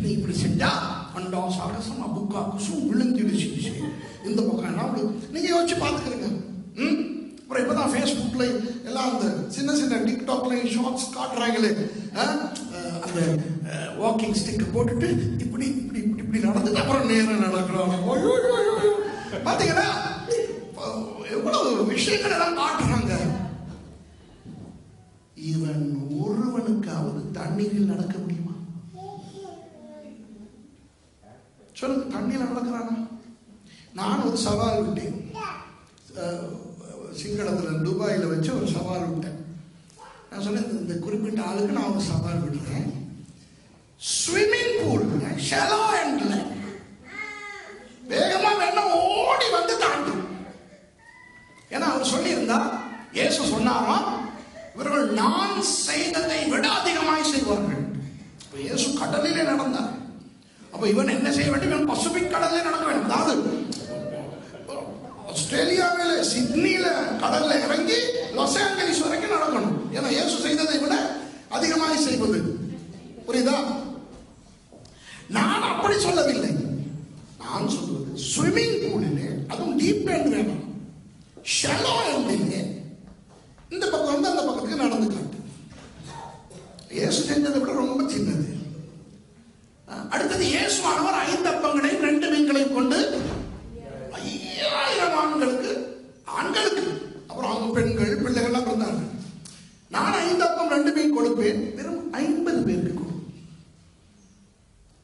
நீ இப்படி செஞ்சா அண்டா சாகசம் அபுக்கா குசும் விழுந்துடுச்சு. இந்த பக்கம் எல்லாம் நீங்க யோசிச்சு பார்த்துக்கிறீங்க. அப்புறம் இப்பதான் ஃபேஸ்புக்ல எல்லாம் அந்த சின்ன சின்ன டிக்டாக்ல ஷார்ட்ஸ் காட்டுறாங்களே, அந்த வாக்கிங் ஸ்டிக் போட்டுட்டு இப்படி இப்படி இப்படி இப்படி நடந்துட்டு அப்புறம் நேரம் நடக்கிறாங்க. பாத்தீங்கன்னா எவ்வளவு விஷயங்கள் எல்லாம் காட்டுறாங்க. இவன் ஒருவனுக்காவது தண்ணீரில் நடக்க முடியுமா? சொல்லுங்க, தண்ணீர் நடக்கிறானா? நான் ஒரு சவால் விட்டேன். சிங்களத்தில் துபாயில் வச்சு ஒரு சவால் விட்டேன். நான் சொன்னேன், இந்த குறிப்பிட்ட ஆளுக்கு நான் ஒரு சவால் விடுறேன். ஷலோ என்ல வேகமா வேணும் ஓடி வந்து தாண்டும். ஏன்னா அவர் சொல்லியிருந்தா, இயேசு சொன்னாராம், இவர்கள் நான் செய்ததை விட அதிகமாய் செய்வார்கள். இயேசு கடலிலே நடந்தார். அப்ப இவன் என்ன செய்ய வேண்டும்? இவன் பசிபிக் கடலிலே நடக்க வேண்டும். அதாவது ஆஸ்திரேலியாவில சிட்னில கடல்ல இறங்கி லாஸ் ஏஞ்சலிஸ் வரைக்கும் நடக்கணும். ஏன்னா இயேசு செய்ததை விட அதிகமாய் செய்வது. புரியுதா? நான் அப்படி சொல்லவில்லை. நான் சொல்வது ஸ்விம்மிங் பூலிலே, அதுவும் டீப் எண்ட் வேணும், ஷலோ எண்டிலே இந்த பக்கம் வந்து அந்த பக்கத்துக்கு நடந்து காட்டு. இயேசு செஞ்சதை விட ரொம்ப சின்னது. அடுத்தது இயேசுவானவர் 5 அப்பங்களையும் 2 மீன்களையும் கொண்டு 5000 ஆண்களுக்கு, அப்புறம் அவங்க பெண்கள் பிள்ளைகள்லாம் இருந்தார்கள். நான் 5 அப்பம் 2 மீன் கொடுப்பேன், வெறும் 50 பேருக்கு கொடு.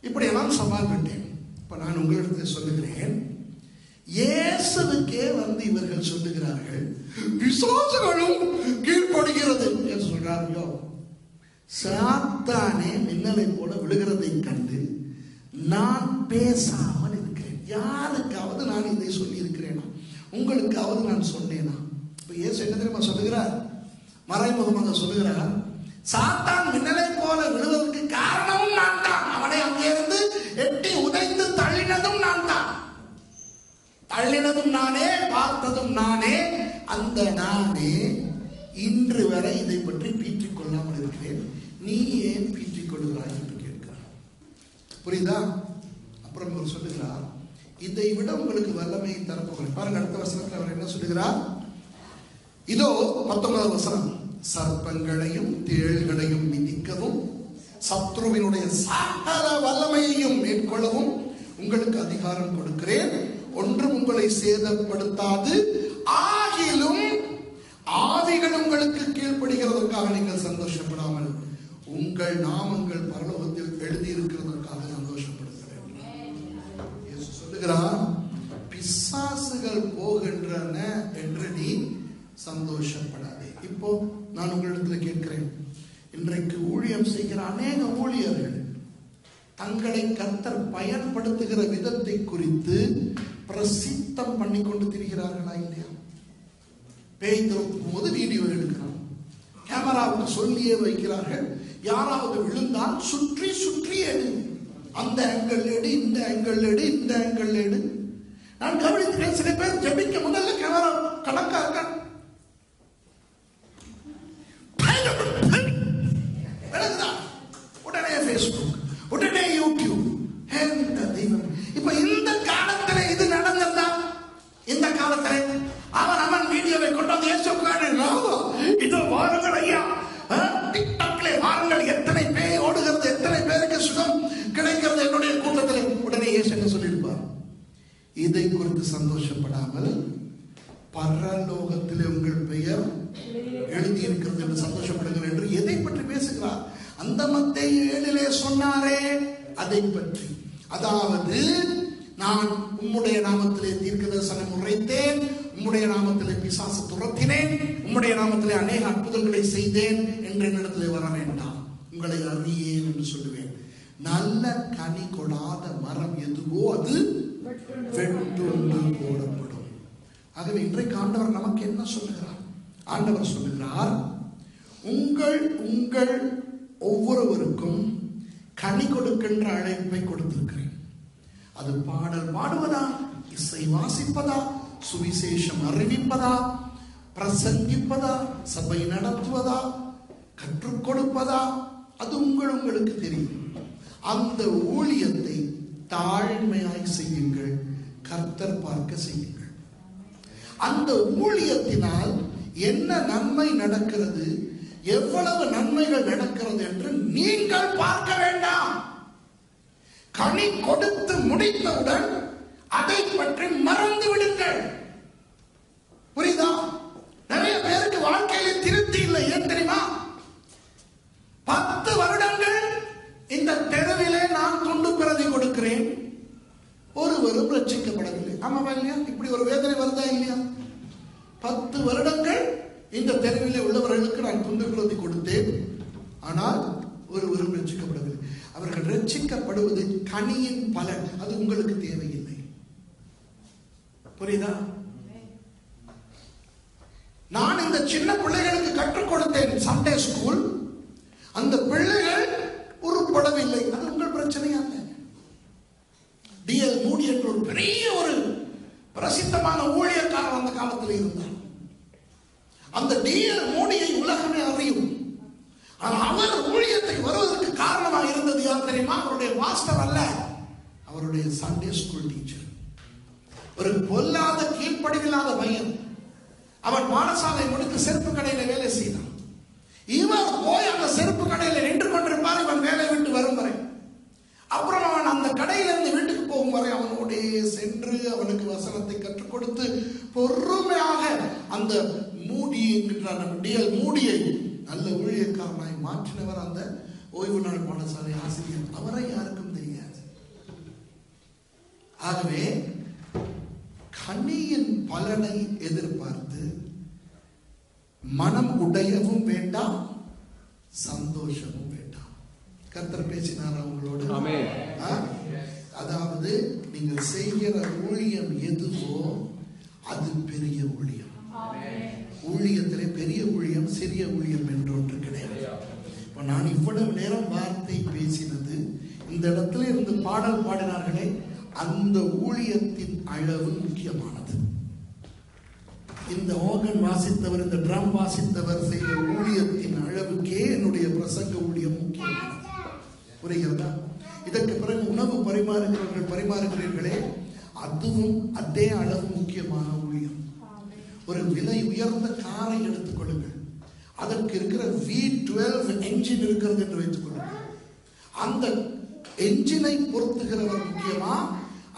இப்படி எல்லாம் சவால் விட்டேன். இப்ப நான் உங்களிடத்தில் சொல்லுகிறேன், இயேசுவுக்கே வந்து இவர்கள் சொல்லுகிறார்கள், பிசாசுகளும் கீழ்ப்படுகிறது என்று சொல்றார்களோ. சாத்தானே மின்னலை போல விழுகிறதை கண்டு நான் பேசாமல் இருக்கிறேன். யாருக்காவது நான் இதை சொல்லி இருக்கிறேனா? உங்களுக்காவது நான் சொன்னேனா? இப்ப இயேசு என்ன தெரியுமா சொல்லுகிறார்? மறைமுகமாக சொல்லுகிறார், சாத்தான் மின்னலை போல விழுவதற்கு காரணமும் நான் தான். அவனை அங்கே இருந்து எட்டி உதைத்து தள்ளினதும் நான் தான். தள்ளினதும் நானே, பார்த்ததும் நானே. அந்த நானே இன்று வரை இதை பற்றி பீற்றிக் கொள்ளாமல் இருக்கிறேன். நீ ஏன் பீற்றிக் கொள்கிறாய் என்று கேட்கிறார். புரியுதா? அப்புறம் அவர் சொல்லுகிறார், இதை விட உங்களுக்கு வல்லமையை தரப்போகிறேன். பாருங்க, அடுத்த வசனத்தில் அவர் என்ன சொல்லுகிறார்? இதோ 19வது வசனம், சர்ப்பங்களையும் தேள்களையும் மிதிக்கவும் சத்ருவினுடைய சகல வல்லமையையும் மேற்கொள்ளவும் உங்களுக்கு அதிகாரம் கொடுக்கிறேன். ஒன்றும் உங்களை சேதப்படுத்தாது. ஆகிலும் ஆவிகள் உங்களுக்கு கீழ்ப்படுகிறதற்காக நீங்கள் சந்தோஷப்படாமல் உங்கள் நாமங்கள் பரலோகத்தில் எழுதியிருக்கிறதற்காக சந்தோஷப்படுகிறேன். இயேசு சொல்லுகிறார், பிசாசுகள் போகின்றன என்று நீ சந்தோஷப்படாதே. இப்போ நான் உங்களிடத்தில் கேட்கிறேன், இன்றைக்கு ஊழியம் செய்கிற அநேக ஊழியர்கள் தங்களை கர்த்தர் பயன்படுத்துகிற விதத்தை குறித்து பிரசித்தம் பண்ணி கொண்டு திரிகிறார்களா இல்லையா? பேய் திறக்கும் போது வீடியோ எடுக்கிறார், கேமராவுக்கு சொல்லியே வைக்கிறார்கள். யாராவது விழுந்தால் சுற்றி சுற்றி எடு, அந்த ஆங்கிள் எடு, இந்த ஆங்கிள் எடு, இந்த ஆங்கிள் எடு. நான் கவனிக்கிறேன், சில பேர் ஜெபிக்க முதல்ல கேமரா கணக்கா இருக்க உடனே Facebook, உடனே YouTube. இப்ப இந்த காலத்துல இது நடந்ததா? இந்த காலத்துல அவன் வீடியோவை கொண்டு வந்து இதோ வாருங்கள் ஐயா, டிக்டாக்ல வாருங்கள், எத்தனை பேர் ஓடுகிறது, எத்தனை பேருக்கு சுகம் கிடைக்கிறது என்னுடைய கூட்டத்தில். உடனே இயேசு சொல்லியிருப்பார், இதை குறித்து சந்தோஷப்படாமல் பரலோகத்திலே உங்கள் பெயர் எழுதியிருக்கிறது என்று சந்தோஷப்படுங்கள் என்று எதை பற்றி பேசுகிறார்? அந்த மத்தேயு 7 சொன்னாரே அதை பற்றி. அதாவது, நான் உம்முடைய நாமத்திலே தீர்க்கதரிசனம் உரைத்தேன், உம்முடைய நாமத்திலே பிசாசு துரத்தினேன், உம்முடைய நாமத்திலே அநேக அற்புதங்களை செய்தேன் என்று என்னிடத்திலே வர வேண்டாம், உங்களை அறியேன் என்று சொல்லுவேன். நல்ல கனி கொடாத மரம் எதுவோ அது வெட்டுண்டு போடப்படும். ஆகவே இன்றைக்கு ஆண்டவர் நமக்கு என்ன சொல்லுகிறார்? ஆண்டவர் சொல்லுகிறார், உங்கள் ஒவ்வொருவருக்கும் கனி கொடுக்கின்ற அழைப்பை கொடுத்திருக்கிறேன். அது பாடல் பாடுவதா, இசை வாசிப்பதா, சுவிசேஷம் அறிவிப்பதா, பிரசங்கிப்பதா, சபை நடத்துவதா, கற்றுக் கொடுப்பதா, அது உங்களுக்கு தெரியும். அந்த ஊழியத்தை தாழ்மையாய் செய்யுங்கள், கர்த்தர் பார்க்க செய்யுங்கள். அந்த ஊழியத்தினால் என்ன நன்மை நடக்கிறது, எவ்வளவு நன்மைகள் நடக்கிறது என்று நீங்கள் பார்க்க வேண்டாம். கனி கொடுத்து முடித்தவுடன் அதை பற்றி மறந்து விடுங்கள். புரியுதா? நிறைய பேருக்கு வாழ்க்கையில திருப்தி இல்லை. ஏன் தெரியுமா? 10 வருடங்கள் இந்த தெருவிலே நான் துண்டு பிரதி கொடுக்கிறேன், ஒருவரும் ரட்சிக்கப்படவில்லை. ஆமாவா இல்லையா? இப்படி ஒரு வேதனை வருதா இல்லையா? 10 வருடங்கள் இந்த தெருவிலே உள்ளவர்களுக்கு நான் துண்டு பிரதி கொடுத்தேன், ஆனால் ஒருவரும் ரட்சிக்கப்படவில்லை. அவர்கள் ரட்சிக்கப்படுவது கனியின் பலன். அது உங்களுக்கு தேவையில்லை. புரியுதா? நான் இந்த சின்ன பிள்ளைகளுக்கு கற்றுக் கொடுத்தேன் சண்டே ஸ்கூல். அந்த பிள்ளைகள் உருப்படவில்லை. அது உங்கள் பிரச்சனையா? டிஎல் மூடி என்ற ஒரு பெரிய ஒரு பிரசித்தமான ஊழியக்காரர் அந்த காலத்தில் இருந்தார். அந்த டிஎல் மூடியை உலகமே அறியும். அவர் ஊழியத்தை வருவதற்கு காரணமாக இருந்தது யார் தெரியுமா? அவருடைய மாஸ்டர் அல்ல, அவருடைய சண்டே ஸ்கூல் டீச்சர். ஒரு பொல்லாத கீழ்ப்படிவில்லாத பையன். அவன் பாடசாலை முடித்து செருப்பு கடையில வேலை செய்தான். இவர் போய் அந்த செருப்பு கடையில நின்று கொண்டிருப்பார் இவன் வேலை விட்டு வரும் வரை. அப்புறம் அவன் அந்த கடையிலிருந்து வீட்டுக்கு போகும் வரை அவனோடே சென்று அவனுக்கு வசனத்தை கற்றுக் கொடுத்து பொறுமையாக அந்த மூடி என்கின்ற டிஎல் மூடியை நல்ல ஊழியக்காரனாய் மாற்றினவர் அந்த ஓய்வு நாள் பாடசாலை ஆசிரியர். அவரை யாருக்கும் தெரியாது. ஆகவே கனியின் பலனை எதிர்பார்த்து மனம் உடையவும் வேண்டாம், சந்தோஷமும் வேண்டாம். கர்த்தர் பேசினார் அவங்களோடு. அதாவது நீங்கள் செய்கிற ஊழியம் எதுவோ அது பெரிய ஊழியம். ஊழியத்திலே பெரிய ஊழியம் சிறிய ஊழியம் என்று ஒன்று கிடையாது. இப்ப நான் இவ்வளவு நேரம் வார்த்தை பேசினது, இந்த இடத்துல இருந்து பாடல் பாடினார்களே, அந்த ஊழியத்தின் அளவு முக்கியமானது. இந்த ஆர்கன் வாசித்தவர், இந்த ட்ரம் வாசித்தவர் செய்த ஊழியத்தின் அளவுக்கே என்னுடைய பிரசங்க ஊழியம் முக்கியமானது. புரிகிறதா? இதற்கு பிறகு உணவு பரிமாறுகிறீர்களே, அதுவும் அதே அளவு முக்கியமான ஊழியம். ஒரு விலை உயர்ந்த காரை எடுத்துக் கொள்ளுங்கள். அதற்கு இருக்கிற V12 என்ஜின் இருக்கிறது என்று வைத்துக் கொள்ளுங்கள். அந்த என்ஜினை பொருத்துகிறவர் முக்கியமா,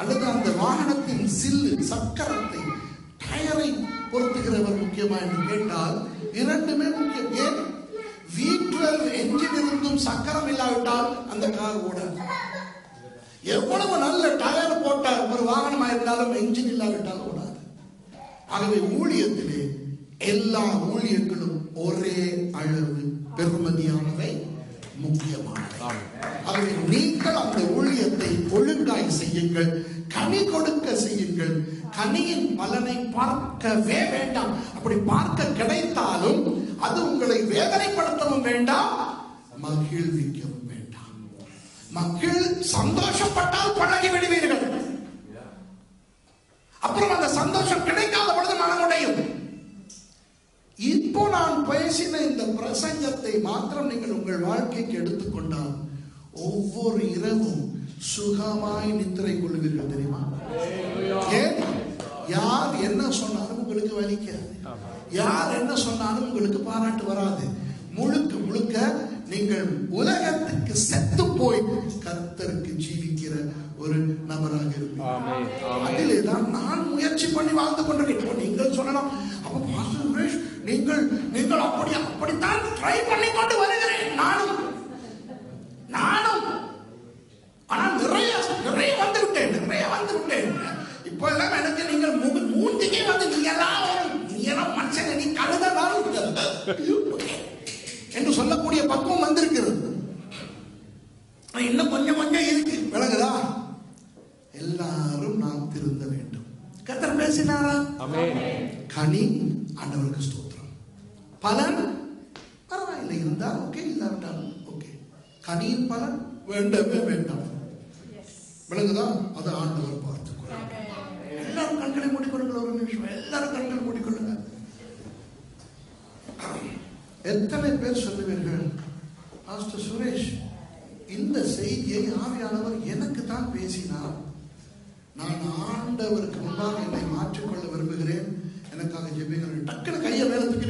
அல்லது அந்த வாகனத்தின் சில்லு சக்கரத்தை டயரை பொருத்துகிறவர் முக்கியமா என்று கேட்டால் இரண்டுமே முக்கியம். ஏன்? V12 என்ஜின் இருந்தும் சக்கரம் இல்லாவிட்டால் அந்த கார் ஓடாது. எவ்வளவு நல்ல டயர் போட்ட ஒரு வாகனமா இருந்தாலும் என்ஜின் இல்லாவிட்டால் ஓடாது. ஆகவே ஊழியத்திலே எல்லா ஊழியர்களும் ஒரே அளவு பெருமதியானவை, முக்கியமானவை. ஆகவே நீங்கள் அந்த ஊழியத்தை ஒழுங்காய் செய்யுங்கள், கனி கொடுக்க செய்யுங்கள். கனியின் பலனை பார்க்கவே வேண்டாம். அப்படி பார்க்க கிடைத்தாலும் அது உங்களை வேதனைப்படுத்தவும் வேண்டாம், மகிழ்விக்கவும் வேண்டாம். சந்தோஷப்பட்டால் பழகி விடுவீர்கள். அப்புறம் அந்த சந்தோஷம் கிடைக்காத பொழுது மனமுடையும். இப்போ நான் பேசின இந்த பிரசங்கத்தை மாத்திரம் நீங்கள் உங்கள் வாழ்க்கைக்கு எடுத்துக்கொண்டால் ஒவ்வொரு இரவும் சுகமாய் நித்திரை கொள்வீர்கள். தெரியுமா? ஏன்? யார் என்ன சொன்னாலும் உங்களுக்கு வலிக்காது. யார் என்ன சொன்னாலும் உங்களுக்கு பாராட்டு வராது. முழுக்க முழுக்க நீங்கள் உலகத்துக்கு செத்து போய் கர்த்தருக்கு ஜீவிக்கிற ஒரு நபராக இருப்பீர்கள். அதிலே தான் நான் முயற்சி பண்ணி வாழ்ந்து கொண்டிருக்கேன். நீங்கள் சொல்லலாம், அப்ப பாஸ்டர் சுரேஷ், நீங்கள் அப்படித்தான் ட்ரை பண்ணி கொண்டு வருகிறேன். நானும் ஆனால் நிறைய வந்து விட்டேன். இப்போ எல்லாம் எனக்கு நீங்கள் மூஞ்சிக்கே வந்து நீ எல்லாம் மனுஷன், நீ கழுதான் என்று சொல்லக்கூடிய பக்குவம் வந்திருக்கிறது. இன்னும் கொஞ்சம் இருக்கு. விளங்குதா? எல்லாரும் நாம் திருந்த வேண்டும். கர்த்தர் பேசினாரா? கனி ஆண்டவருக்கு ஸ்தோத்திரம். பலன் பரவாயில்லை, இருந்தா ஓகே, இல்லாவிட்டாலும் ஓகே. கனியின் பலன் வேண்டவே வேண்டாம். விளங்குதா? அது ஆண்டவர் பார்த்துக்கொள்ளுங்க. எல்லாரும் கண்களை மூடிக்கொள்ளுங்கள். ஒரு நிமிஷம் எல்லாரும் கண்களை மூடிக்கொள்ளுங்க. எத்தனை பேர் சொல்லுவீர்கள், பாஸ்டர் சுரேஷ், இந்த செய்தியை ஆவியானவர் எனக்கு தான் பேசினார், நான் ஆண்டவருக்கு முன்பாக என்னை மாற்றிக்கொள்ள விரும்புகிறேன், எனக்காக ஜெபிங்கள். டக்குனு கையை மேல தூக்கி